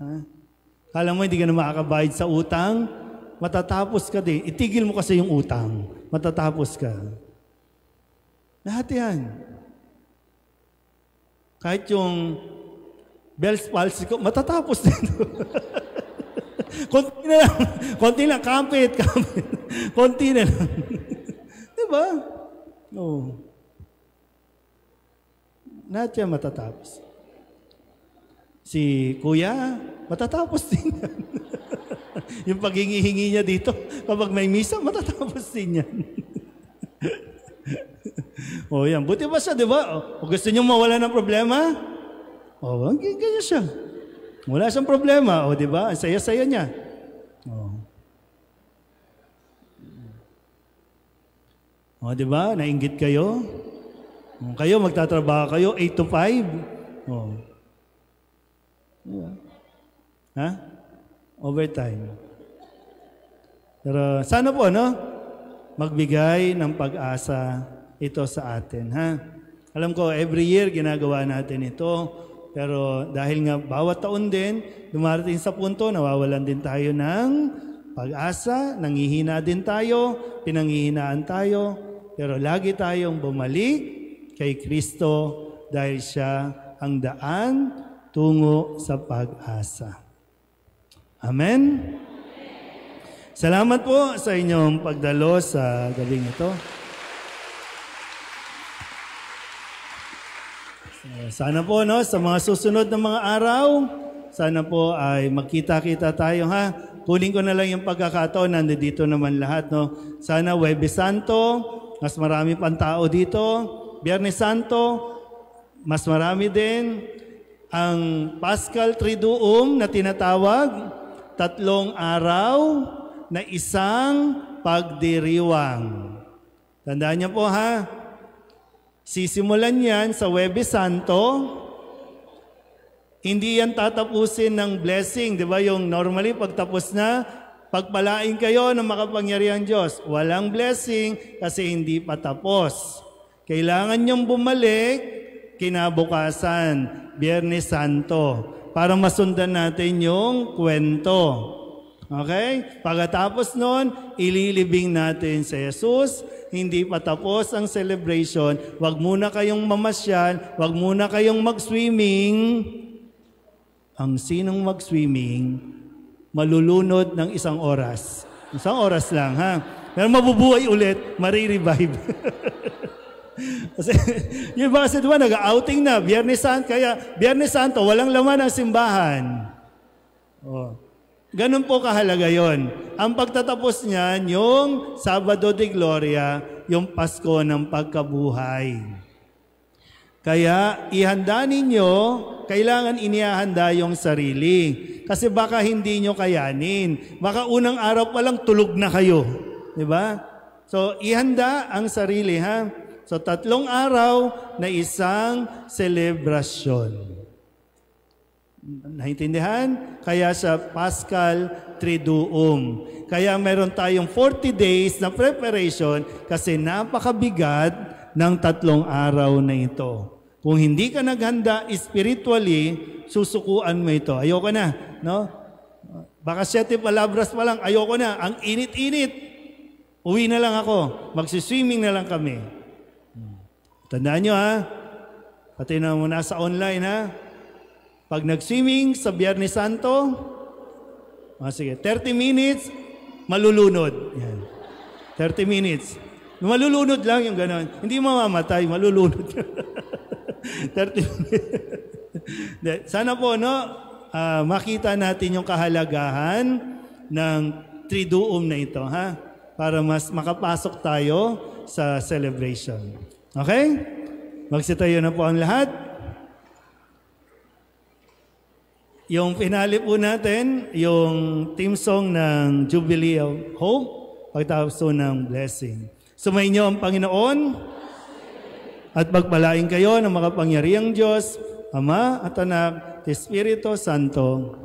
Ha? Kala mo, hindi ka na makakabayad sa utang, matatapos ka din. Itigil mo kasi yung utang, matatapos ka. Lahat yan. Kahit yung Bell's palsy ko, matatapos din. Konti na lang, kapit. Konti na lang. Diba? No. Lahat yan matatapos. Si Kuya, matatapos din yan. Yung paghingi-hingi niya dito, kapag may misa, matatapos din yan. O yan, buti ba siya, di ba? O gusto niyo mawala ng problema? O, ganyan siya. Wala siyang problema, o di ba? Ang saya-saya niya. O di ba? Nainggit kayo? O, kayo, magtatrabaho kayo, 8 to 5. O. Diba? Ha? Overtime. Pero sana po, no? Magbigay ng pag-asa ito sa atin, ha? Alam ko, every year ginagawa natin ito, pero dahil nga bawat taon din, dumarating sa punto, nawawalan din tayo ng pag-asa, nanghihina din tayo, pinanghihinaan tayo, pero lagi tayong bumalik kay Kristo dahil siya ang daan tungo sa pag-asa. Amen? Salamat po sa inyong pagdalo sa gabing ito. Sana po, no, sa mga susunod na mga araw, sana po ay magkita-kita tayo, ha? Kunin ko na lang yung pagkakataon, nandito naman lahat, no? Sana Huwebes Santo, mas marami pang tao dito. Biyernes Santo, mas marami din. Ang Paschal Triduum na tinatawag, 3 araw na isang pagdiriwang. Tandaan niyo po, ha? Sisimulan yan sa Huwebes Santo. Hindi yan tatapusin ng blessing. Di ba yung normally pagtapos na, pagpalain kayo ng makapangyarihang Diyos. Walang blessing kasi hindi pa tapos. Kailangan niyong bumalik kinabukasan, Biyernes Santo, para masundan natin yung kwento. Okay? Pagkatapos nun, ililibing natin si Jesus. Hindi pa tapos ang celebration. Huwag muna kayong mamasyal. Huwag muna kayong mag-swimming. Ang sinong mag-swimming, malulunod ng 1 oras. 1 oras lang, ha? Pero mabubuhay ulit, marirevive. Kasi, yun ba kasi diba, nag-outing na, Biyernes Santo, kaya Biyernes Santo, walang laman ang simbahan. Oh. Ganun po kahalaga yon. Ang pagtatapos niyan, yung Sabado de Gloria, yung Pasko ng pagkabuhay. Kaya ihanda ninyo, kailangan inihanda yung sarili. Kasi baka hindi nyo kayanin. Baka unang araw pa lang tulog na kayo. Diba? So ihanda ang sarili, ha? So 3 araw na isang selebrasyon. Naintindihan? Kaya sa Paschal Triduum. Kaya meron tayong 40 days na preparation kasi napakabigat ng 3 araw na ito. Kung hindi ka naghanda spiritually, susukuan mo ito. Ayoko na, no? Baka 7 palabras pa lang, ayoko na. Ang init-init. Uwi na lang ako. Magsiswimming na lang kami. Tandaan nyo ha, pati na muna sa online ha, pag nag-swimming sa Biyernes Santo, sige, 30 minutes, malulunod. Yan. 30 minutes. Malulunod lang yung gano'n. Hindi mamamatay, malulunod. 30 minutes. Sana po, no, makita natin yung kahalagahan ng Triduum na ito, ha? Para mas makapasok tayo sa celebration. Okay? Magsitayo na po ang lahat. Yung finale po natin, yung theme song ng Jubilee of Hope, pagtapos ng blessing. Sumainyo ang Panginoon at pagpalain kayo ng makapangyarihang Diyos, Ama at Anak, at Espiritu Santo.